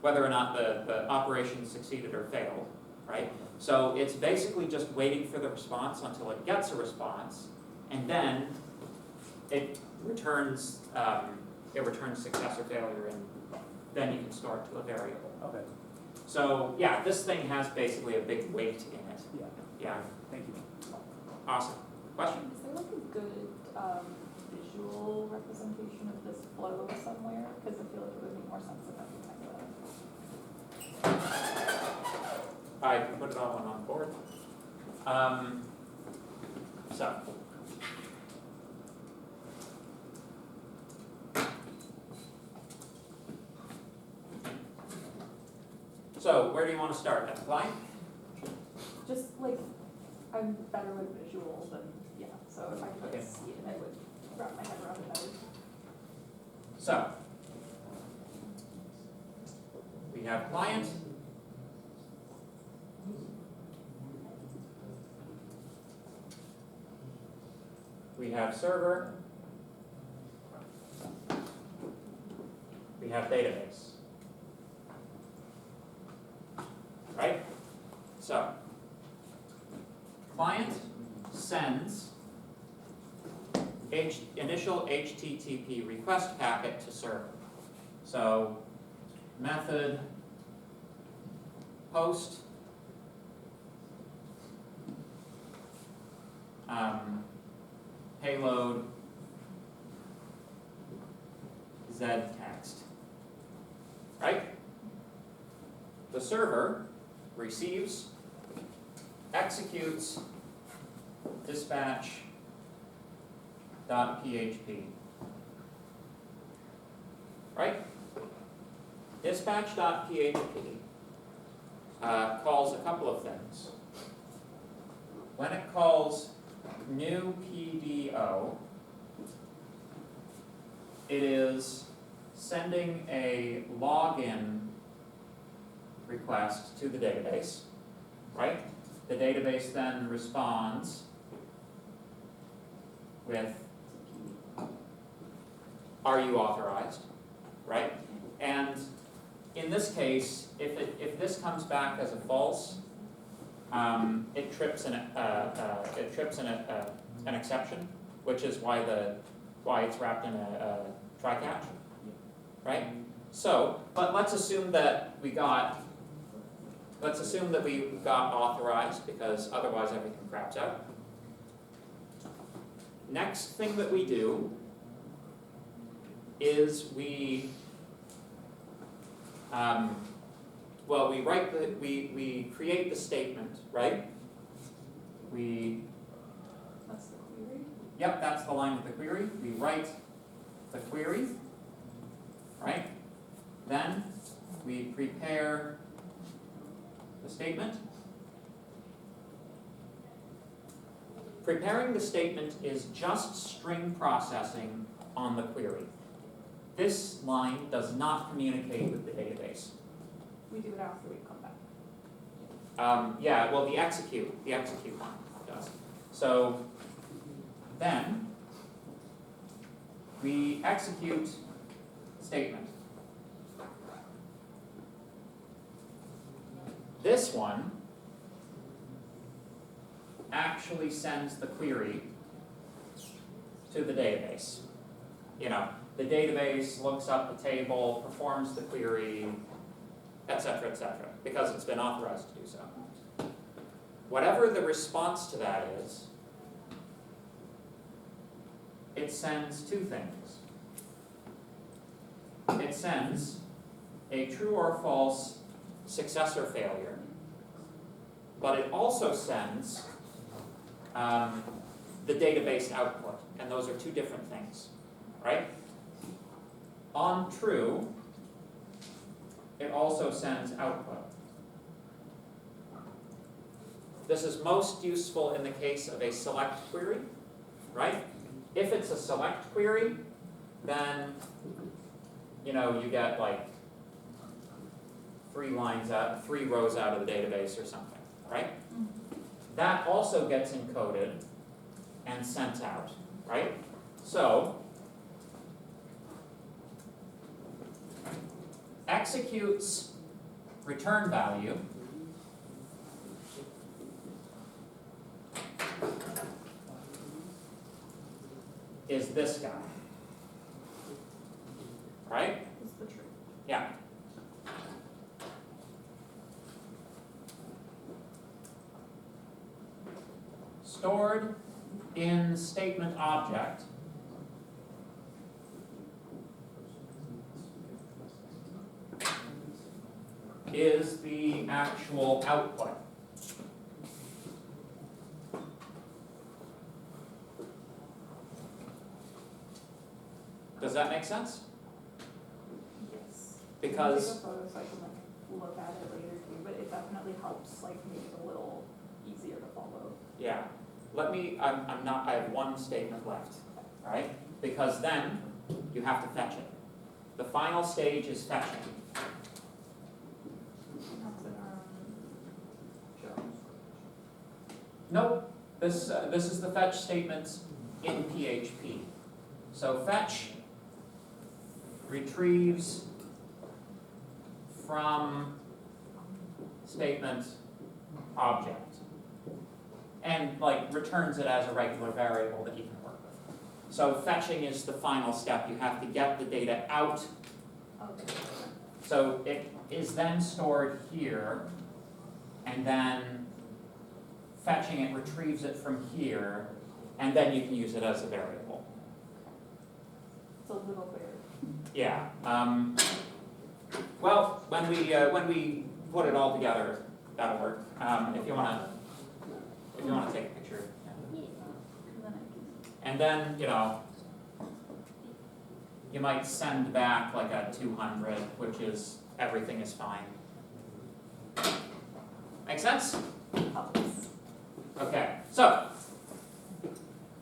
S1: whether or not the operation succeeded or failed, right? So it's basically just waiting for the response until it gets a response, and then it returns success or failure, and then you can store it to a variable.
S6: Okay,
S1: So yeah, this thing has basically a big weight in it.
S6: yeah,
S1: Yeah,
S6: thank you.
S1: awesome. Question?
S7: Is there like a good visual representation of this flow somewhere? Because I feel like it would make more sense if I could type it out.
S1: I can put it all on the board. So. So where do you want to start? At the client?
S7: Just like, I'm better with visual than, yeah, so if I
S1: Okay.
S7: could see it, I would wrap my head around it better.
S1: So. We have client. We have server. We have database. Right? So, client sends initial HTTP request packet to server. So, method post payload z text, right? The server receives, executes dispatch.php, right? Dispatch.php calls a couple of things. When it calls new PDO, it is sending a login request to the database, right? The database then responds with, are you authorized, right? And in this case, if this comes back as a false, it trips an exception, which is why it's wrapped in a try catch, right? So, but let's assume that we got authorized, because otherwise everything craps out. Next thing that we do is we create the statement, right?
S7: That's the query.
S1: Yep, that's the line with the query. We write the query, right? Then we prepare the statement. Preparing the statement is just string processing on the query. This line does not communicate with the database.
S7: We do it after we come back.
S1: Yeah, well, the execute line does. So then we execute statement. This one actually sends the query to the database. You know, the database looks up the table, performs the query, etc., because it's been authorized to do so. Whatever the response to that is, it sends two things. It sends a true or false success or failure, but it also sends the database output, and those are two different things, right? On true, it also sends output. This is most useful in the case of a select query, right? If it's a select query, then you get like 3 rows out of the database or something, right? That also gets encoded and sent out, right? So, executes return value is this guy. Right?
S7: Is the tree.
S1: Yeah. Stored in statement object is the actual output. Does that make sense?
S7: Yes.
S1: Because
S7: Take a photo so I can like look at it later too, but it definitely helps like make it a little easier to follow.
S1: yeah, I have one statement left, right? Because then you have to fetch it. The final stage is fetching.
S7: That's in Jones.
S1: Nope, this is the fetch statements in PHP. So fetch retrieves from statement object. And like returns it as a regular variable that you can work with. So fetching is the final step. You have to get the data out.
S7: Okay.
S1: So it is then stored here, and then fetching it retrieves it from here, and then you can use it as a variable.
S7: It's a little clearer.
S1: Yeah. Well, when we put it all together, that'll work. If you wanna take a picture. Yeah.
S7: And then I can.
S1: And then, you might send back like a 200, which is everything is fine. Make sense?
S7: Helps.
S1: Okay, so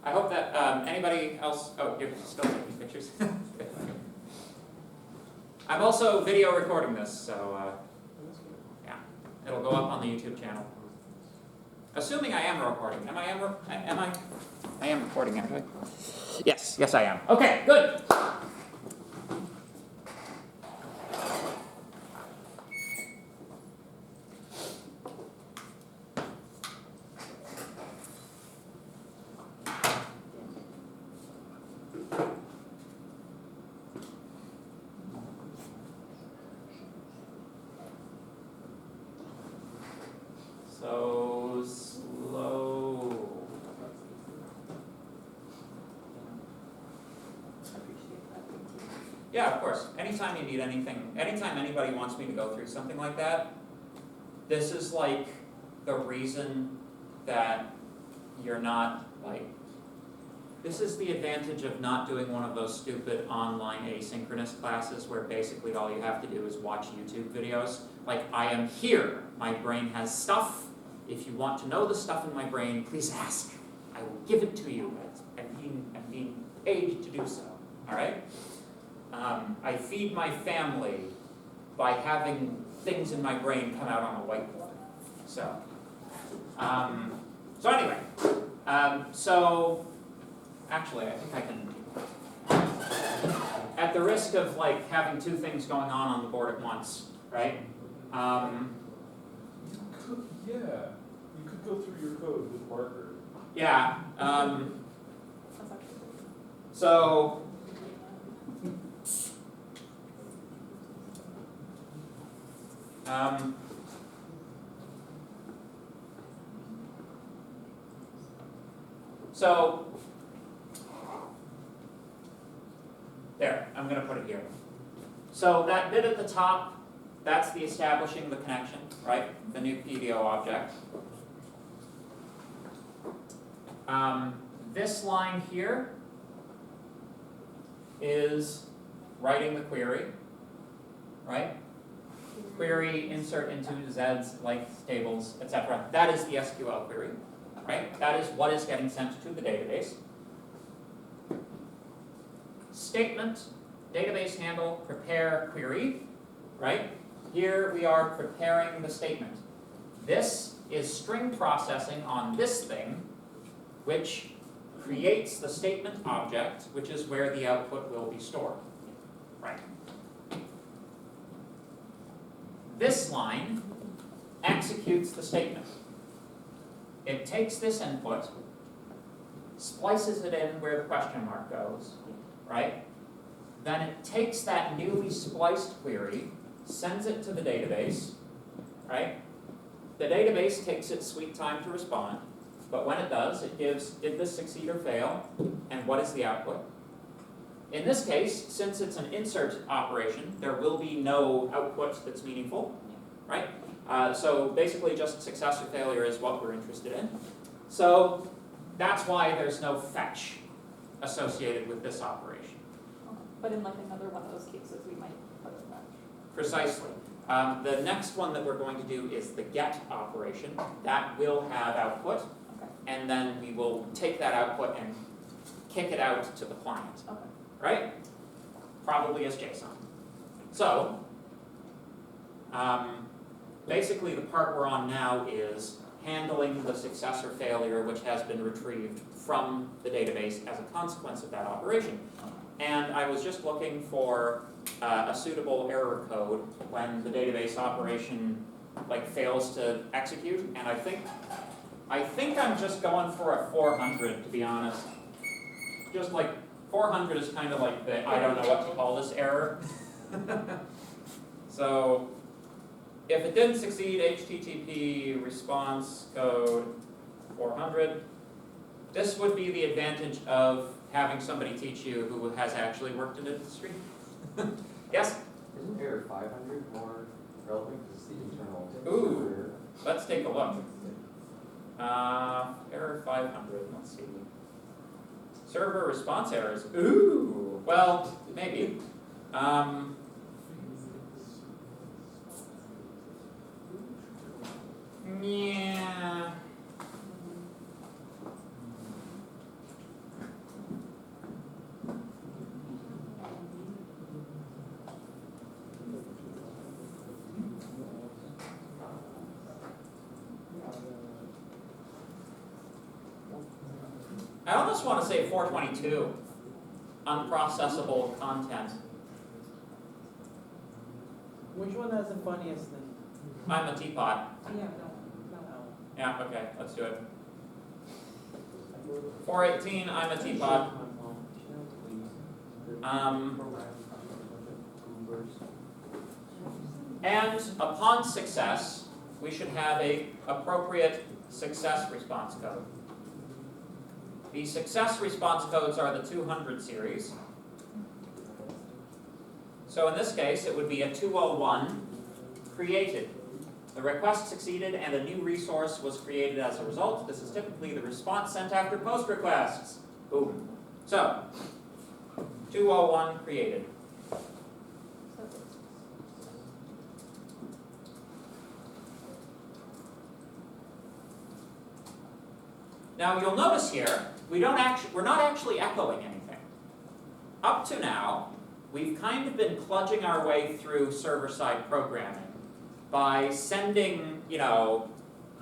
S1: I hope that anybody else, oh, you're still taking pictures? I'm also video recording this, so yeah, it'll go up on the YouTube channel. Assuming I am recording. I am recording, aren't I? Yes, I am. Okay, good. So slow.
S7: I appreciate that, thank you.
S1: Yeah, of course. Anytime you need anything, anytime anybody wants me to go through something like that, this is like the reason that you're not like, this is the advantage of not doing one of those stupid online asynchronous classes where basically all you have to do is watch YouTube videos. Like, I am here, my brain has stuff. If you want to know the stuff in my brain, please ask. I will give it to you. I'm being paid to do so, all right? I feed my family by having things in my brain come out on a whiteboard. So anyway, actually, I think I can, at the risk of like having two things going on the board at once, right?
S2: Yeah, you could go through your code with marker.
S1: Yeah,
S7: That's actually good.
S1: so, so, there, I'm gonna put it here. So that bit at the top, that's the establishing the connection, right? The new PDO object. This line here is writing the query, right? Query, insert into Zs, like tables, etc. That is the SQL query, right? That is what is getting sent to the database. Statement, database handle, prepare query, right? Here we are preparing the statement. This is string processing on this thing, which creates the statement object, which is where the output will be stored. Right. This line executes the statement. It takes this input, splices it in where the question mark goes, right? Then it takes that newly spliced query, sends it to the database, right? The database takes its sweet time to respond, but when it does, it gives, did this succeed or fail, and what is the output? In this case, since it's an insert operation, there will be no output that's meaningful, right? So basically just success or failure is what we're interested in. So that's why there's no fetch associated with this operation.
S7: Okay. But in like another one of those cases, we might put a fetch.
S1: Precisely. The next one that we're going to do is the get operation. That will have output,
S7: Okay.
S1: and then we will take that output and kick it out to the client,
S7: Okay.
S1: right? Probably as JSON. So, basically the part we're on now is handling the success or failure which has been retrieved from the database as a consequence of that operation. And I was just looking for a suitable error code when the database operation like fails to execute, and I think I'm just going for a 400 to be honest. Just like 400 is kind of like the I don't know what to call this error. So if it didn't succeed, HTTP response code 400. This would be the advantage of having somebody teach you who has actually worked in the industry. Yes?
S5: Isn't error 500 more relevant because the internal
S1: Ooh.
S5: server?
S1: Let's take a look. Error 500, let's see. Server response errors. Ooh, well, maybe. Yeah. I almost want to say 422, unprocessable content.
S3: Which one has the funniest thing?
S1: I'm a teapot.
S3: Yeah, no.
S1: Yeah, okay, let's do it. 418, I'm a teapot. And upon success, we should have a appropriate success response code. The success response codes are the 200 series. So in this case, it would be a 201 created. The request succeeded and a new resource was created as a result. This is typically the response sent after post requests. Boom. So, 201 created. Now you'll notice here, we're not actually echoing anything. Up to now, we've kind of been kludging our way through server-side programming by sending, you know,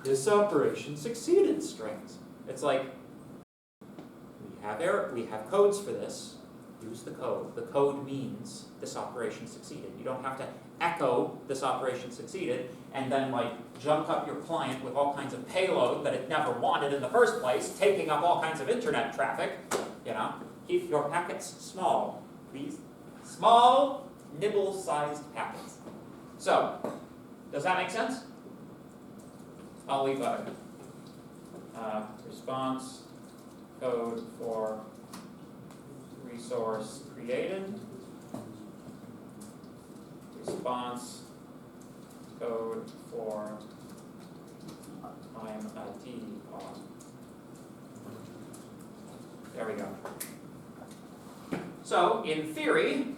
S1: this operation succeeded strings. It's like, we have codes for this, use the code. The code means this operation succeeded. You don't have to echo this operation succeeded and then like junk up your client with all kinds of payload that it never wanted in the first place, taking up all kinds of internet traffic, you know. Keep your packets small, please. Small, nibble-sized packets. So, does that make sense? I'll leave a response code for resource created. Response code for I'm a teapot. There we go. So, in theory,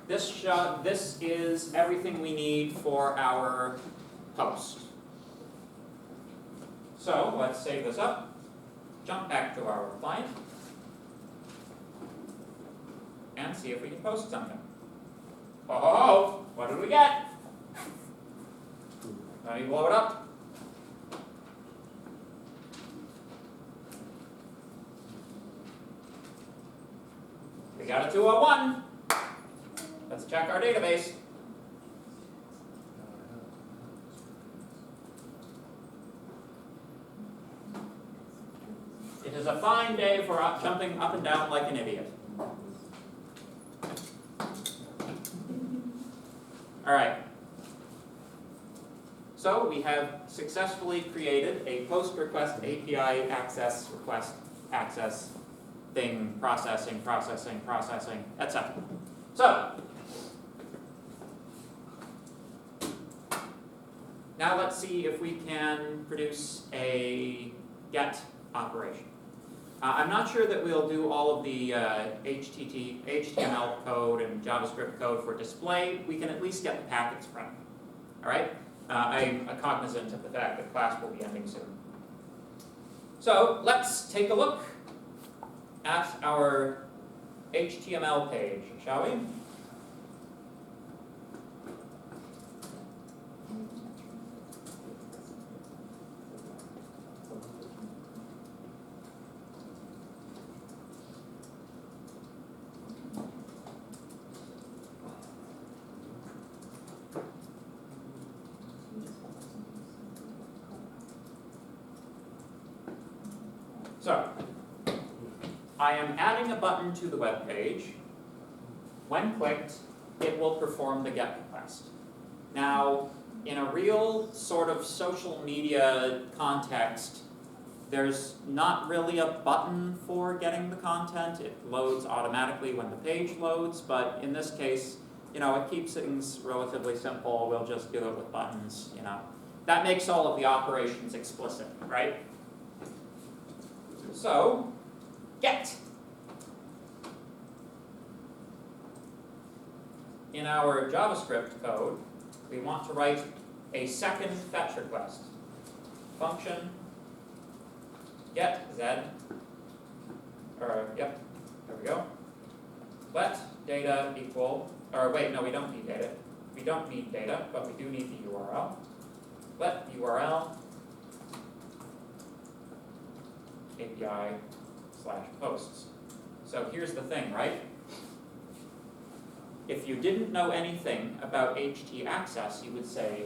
S1: this is everything we need for our host. So, let's save this up, jump back to our client, and see if we can post something. Oh, what did we get? Let me blow it up. got a 201. Let's check our database. It is a fine day for jumping up and down like an idiot. All right. So we have successfully created a post request API access request access thing, processing, etc. So now let's see if we can produce a get operation. I'm not sure that we'll do all of the HTML code and JavaScript code for display. We can at least get the packets running. All right? I'm cognizant of the fact that class will be ending soon. So let's take a look at our HTML page, shall we? So, I am adding a button to the web page. When clicked, it will perform the GET request. Now, in a real sort of social media context, there's not really a button for getting the content. It loads automatically when the page loads, but in this case, it keeps things relatively simple. We'll just do it with buttons, That makes all of the operations explicit, right? So, get. In our JavaScript code, we want to write a second fetch request. Function get z, there we go. Let data equal, we don't need data. We don't need data, but we do need the URL. Let URL API/posts. So here's the thing, right? If you didn't know anything about htaccess, you would say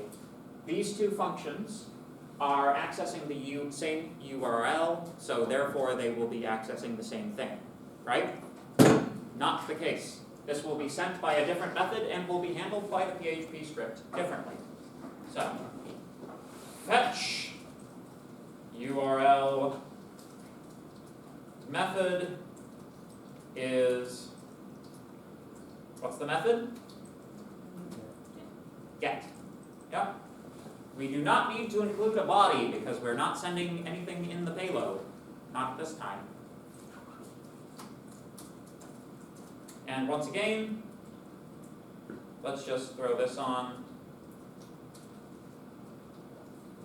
S1: these two functions are accessing the same URL, so therefore they will be accessing the same thing, right? Not the case. This will be sent by a different method and will be handled by the PHP script differently. So, fetch URL method is, what's the method? Get. Yep. We do not need to include a body because we're not sending anything in the payload. Not this time. And once again, let's just throw this on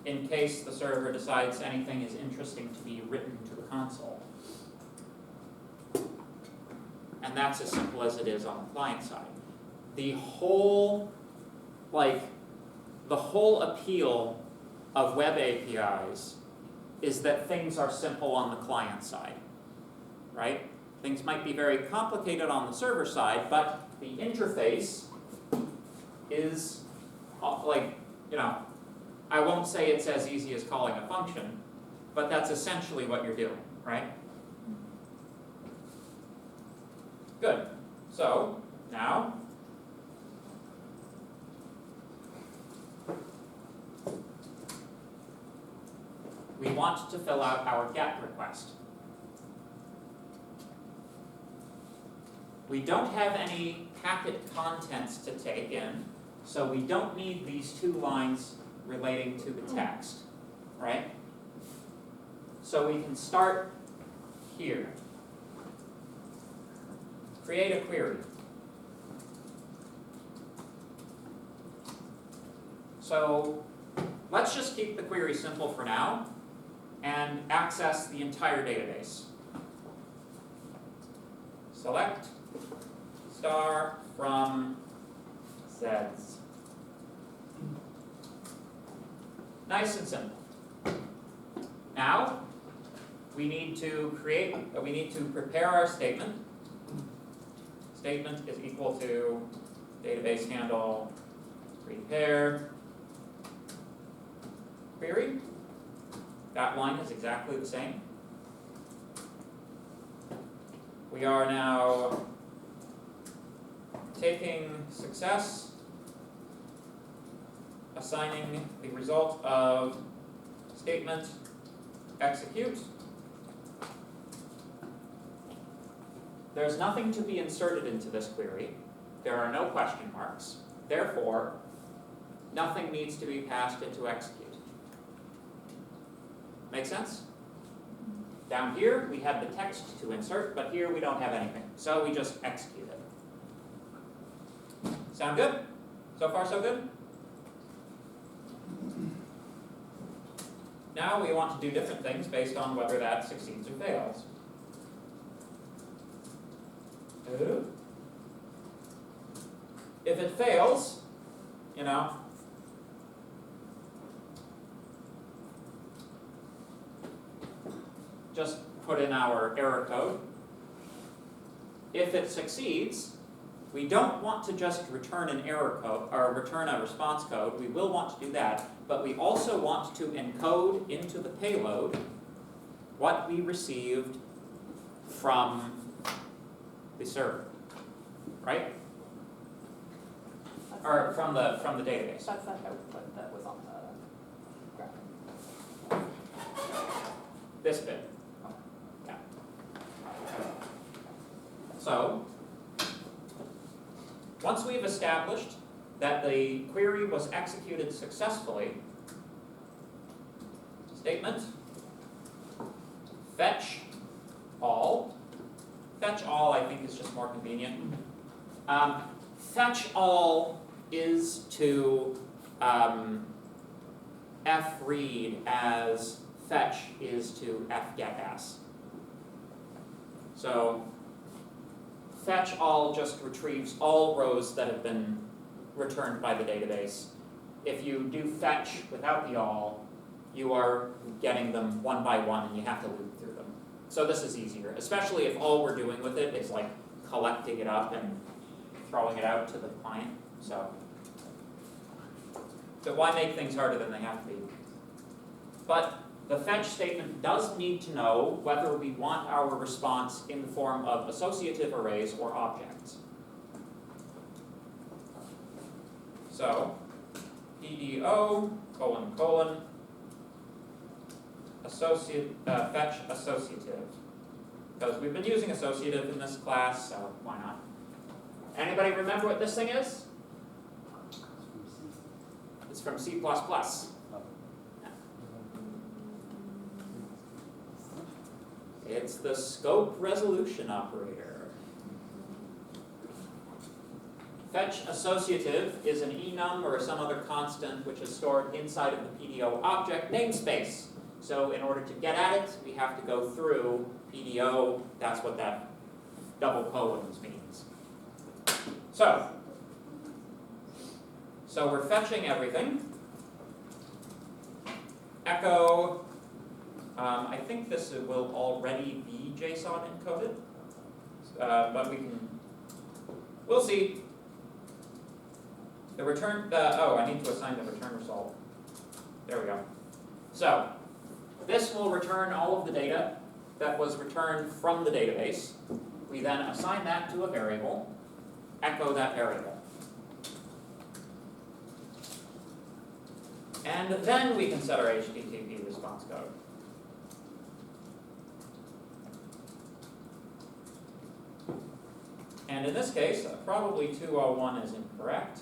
S1: in case the server decides anything is interesting to be written to the console. And that's as simple as it is on the client side. The whole appeal of web APIs is that things are simple on the client side, right? Things might be very complicated on the server side, but the interface is I won't say it's as easy as calling a function, but that's essentially what you're doing, right? Good. So, now, we want to fill out our GET request. We don't have any packet contents to take in, so we don't need these two lines relating to the text, right? So we can start here. Create a query. So let's just keep the query simple for now and access the entire database. Select star from Zs. Nice and simple. Now we need to prepare our statement. statement is equal to database handle repair query. That line is exactly the same. We are now taking success, assigning the result of statement execute. There's nothing to be inserted into this query. There are no question marks. Therefore, nothing needs to be passed into execute. Make sense? Down here, we have the text to insert, but here we don't have anything. So we just execute it. Sound good? So far, so good? Now we want to do different things based on whether that succeeds or fails. If it fails, you know, just put in our error code. If it succeeds, we don't want to just return an error code or return a response code. We will want to do that, but we also want to encode into the payload what we received from the server, right? Or from the database.
S7: That's that output that was on the graphic.
S1: This bit. Yeah. So, once we've established that the query was executed successfully, statement fetch all. Fetch all, I think, is just more convenient. Fetch all is to fread as fetch is to fgetAs. So fetch all just retrieves all rows that have been returned by the database. If you do fetch without the all, you are getting them one by one and you have to loop through them. So this is easier, especially if all we're doing with it is like collecting it up and throwing it out to the client. So why make things harder than they have to be? But the fetch statement does need to know whether we want our response in the form of associative arrays or objects. So PDO : fetch associative. Because we've been using associative in this class, so why not? Anybody remember what this thing is? It's from C++. It's the scope resolution operator. Fetch associative is an enum or some other constant which is stored inside of the PDO object namespace. So in order to get at it, we have to go through PDO. That's what that double colons means. So we're fetching everything. Echo, I think this will already be JSON encoded, but we'll see. The return, I need to assign the return result. There we go. So this will return all of the data that was returned from the database. We then assign that to a variable, echo that variable. And then we can set our HTTP response code. And in this case, probably 201 is incorrect.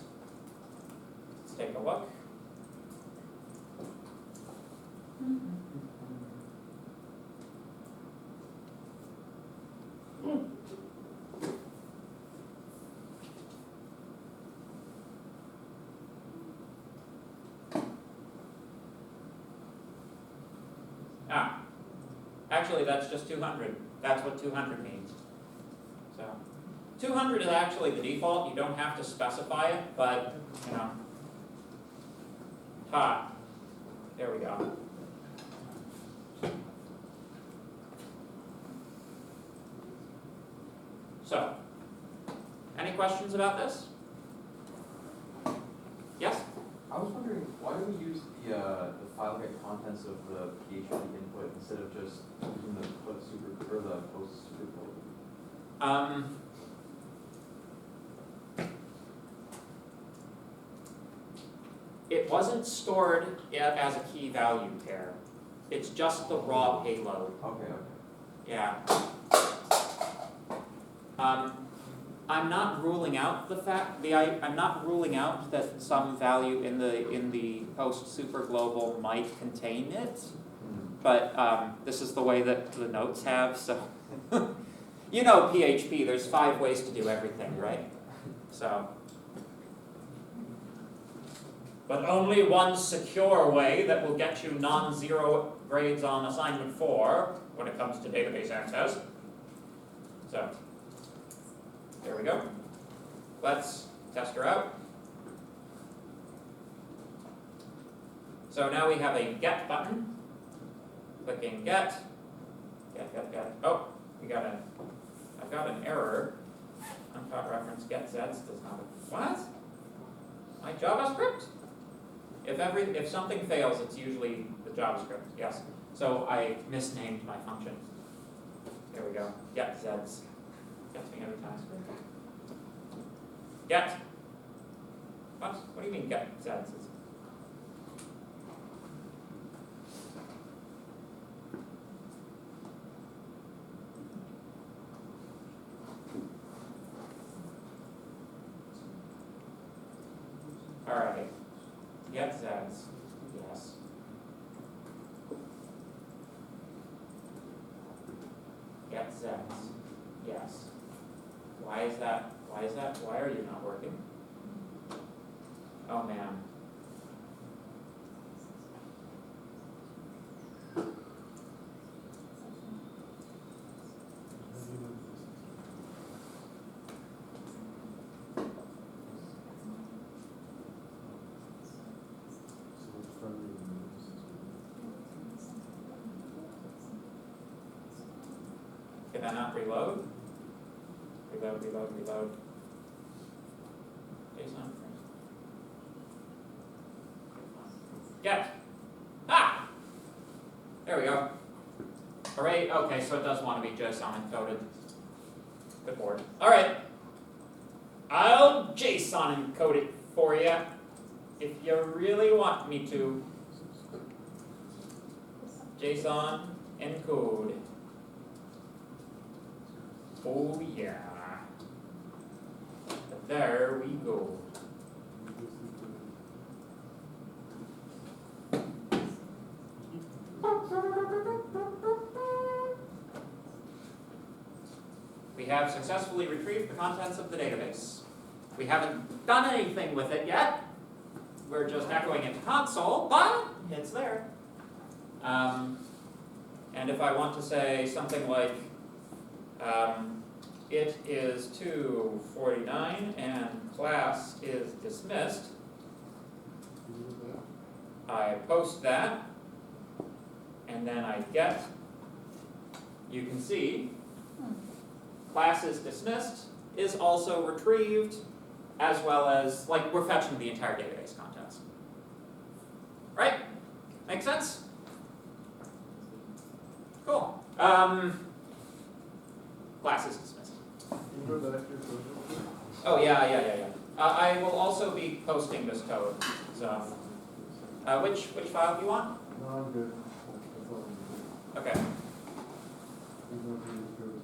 S1: Let's take a look. Actually, that's just 200. That's what 200 means. So 200 is actually the default. You don't have to specify it, but, you know. There we go. So Any questions about this? Yes?
S8: I was wondering, why do we use the FileGuide contents of the PHP input instead of just using the put super, or the post super code?
S1: It wasn't stored as a key value pair. It's just the raw payload.
S8: Okay.
S1: Yeah. I'm not ruling out the fact, I'm not ruling out that some value in the post super global might contain it, but this is the way that the notes have, so. You know PHP, there's 5 ways to do everything, right? So. But only one secure way that will get you non-zero grades on assignment 4 when it comes to database access. So, there we go. Let's test her out. So now we have a get button. Clicking get. Get. Oh, I've got an error. Untaught reference get sets does not, what? My JavaScript? If something fails, it's usually the JavaScript, yes. So I misnamed my function. There we go. Get zeds. Gets me every time. Get. What do you mean get zeds? Alright. Get zeds. Yes. Get zeds. Yes. Why is that? Why are you not working? Oh man. Can I not reload? Reload. JSON. Get. Ah! There we go. Hooray. Okay, so it does want to be JSON encoded. Good board. Alright. I'll JSON encode it for you if you really want me to. JSON encode. Oh yeah. There we go. We have successfully retrieved the contents of the database. We haven't done anything with it yet. We're just echoing into console, but it's there. And if I want to say something like, it is 2:49 and class is dismissed, I post that, and then I get, you can see, class is dismissed is also retrieved, as well as, like, we're fetching the entire database contents. Right? Make sense? Cool. Class is dismissed. Oh, yeah. I will also be posting this code, so. Which file do you want?
S5: No, I'm good. That's all I'm
S1: Okay.
S5: good. There's no previous code.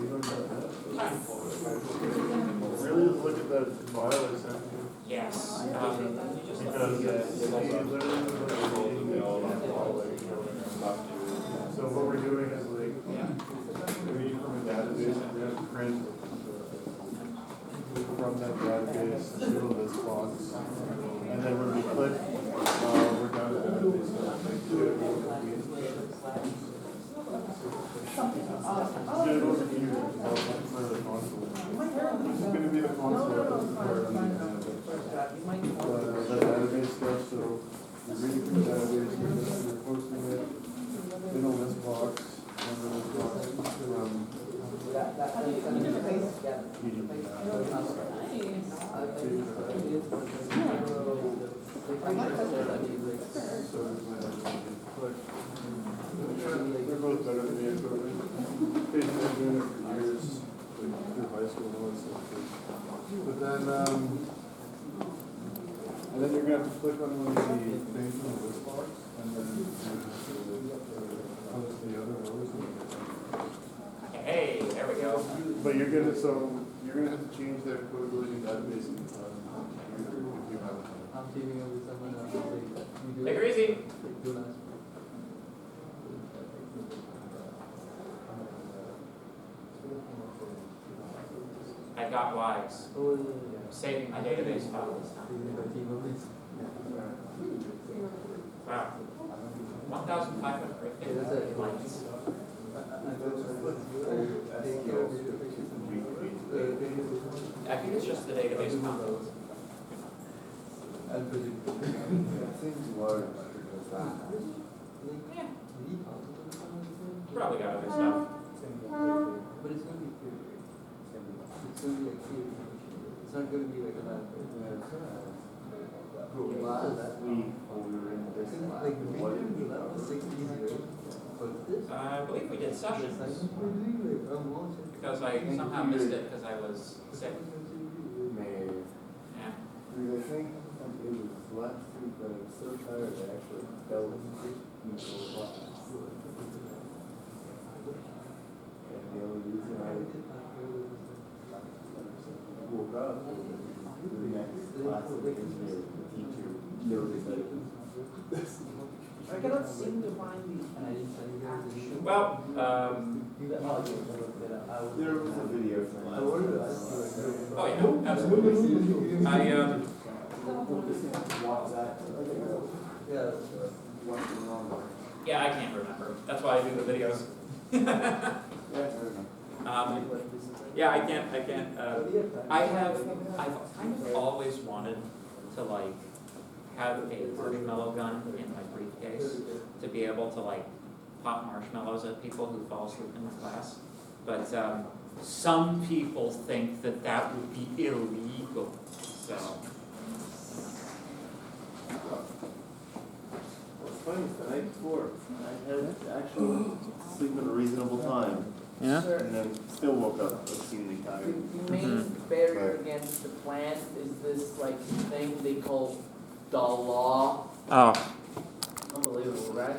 S5: You don't got that? Really, just look at that file I sent you.
S1: Yes.
S5: Because he literally was like, so what we're doing is like, reading from a database, we have to print from that database to this box. And then when we click, we're down to database. Get it over here, for the console. It's gonna be the console that's part of the database. The database stuff, so we're reading from the database, we're just And then you're gonna have to click on one of the things in the list box, and then you post the other rows.
S1: Hey, there we go.
S5: But you're gonna have to change that quotability database in time. If you have it.
S9: I'm teaming up with someone else, like,
S1: Take her easy.
S9: do last.
S1: I got wise.
S9: Oh, yeah.
S1: Saving my database file this time.
S9: Teaming up, team up with.
S1: Wow. 1,550
S9: Yeah, that's it.
S1: lights.
S9: Take care of it.
S1: I think it's just the database file.
S9: I'll put it.
S5: It seems large.
S1: Yeah,
S9: 3,000 or something.
S1: probably got other stuff.
S9: But it's gonna be clear. It's gonna be like clear. It's not gonna be like a map. Bro, wow, that. Like the medium level is 60, but this.
S1: I believe we did
S9: It's
S1: sessions,
S9: like, we're doing like, I'm watching.
S1: because I somehow missed it because I was sick.
S5: May.
S1: Yeah.
S5: Because I think it was last week that I was so tired I actually fell asleep in the class. And the only reason I woke up was the next class of engineering, the teacher noticed that it was.
S3: I cannot seem to find the
S9: And I didn't tell you guys the issue.
S1: Well,
S5: There was a video from
S9: I wanted to ask you, like,
S1: oh yeah, absolutely. I
S9: yeah,
S1: yeah, I can't remember. That's why I do the videos. Yeah, I can't. I've kind of always wanted to like have a marshmallow gun in my briefcase to be able to like pop marshmallows at people who fall asleep in the class. But some people think that that would be illegal. So
S5: What's funny is the night before, I had actually sleep at a reasonable time,
S1: yeah.
S5: and then still woke up extremely tired.
S3: The main barrier against the plant is this like thing they call the law.
S1: Oh.
S3: Unbelievable, right?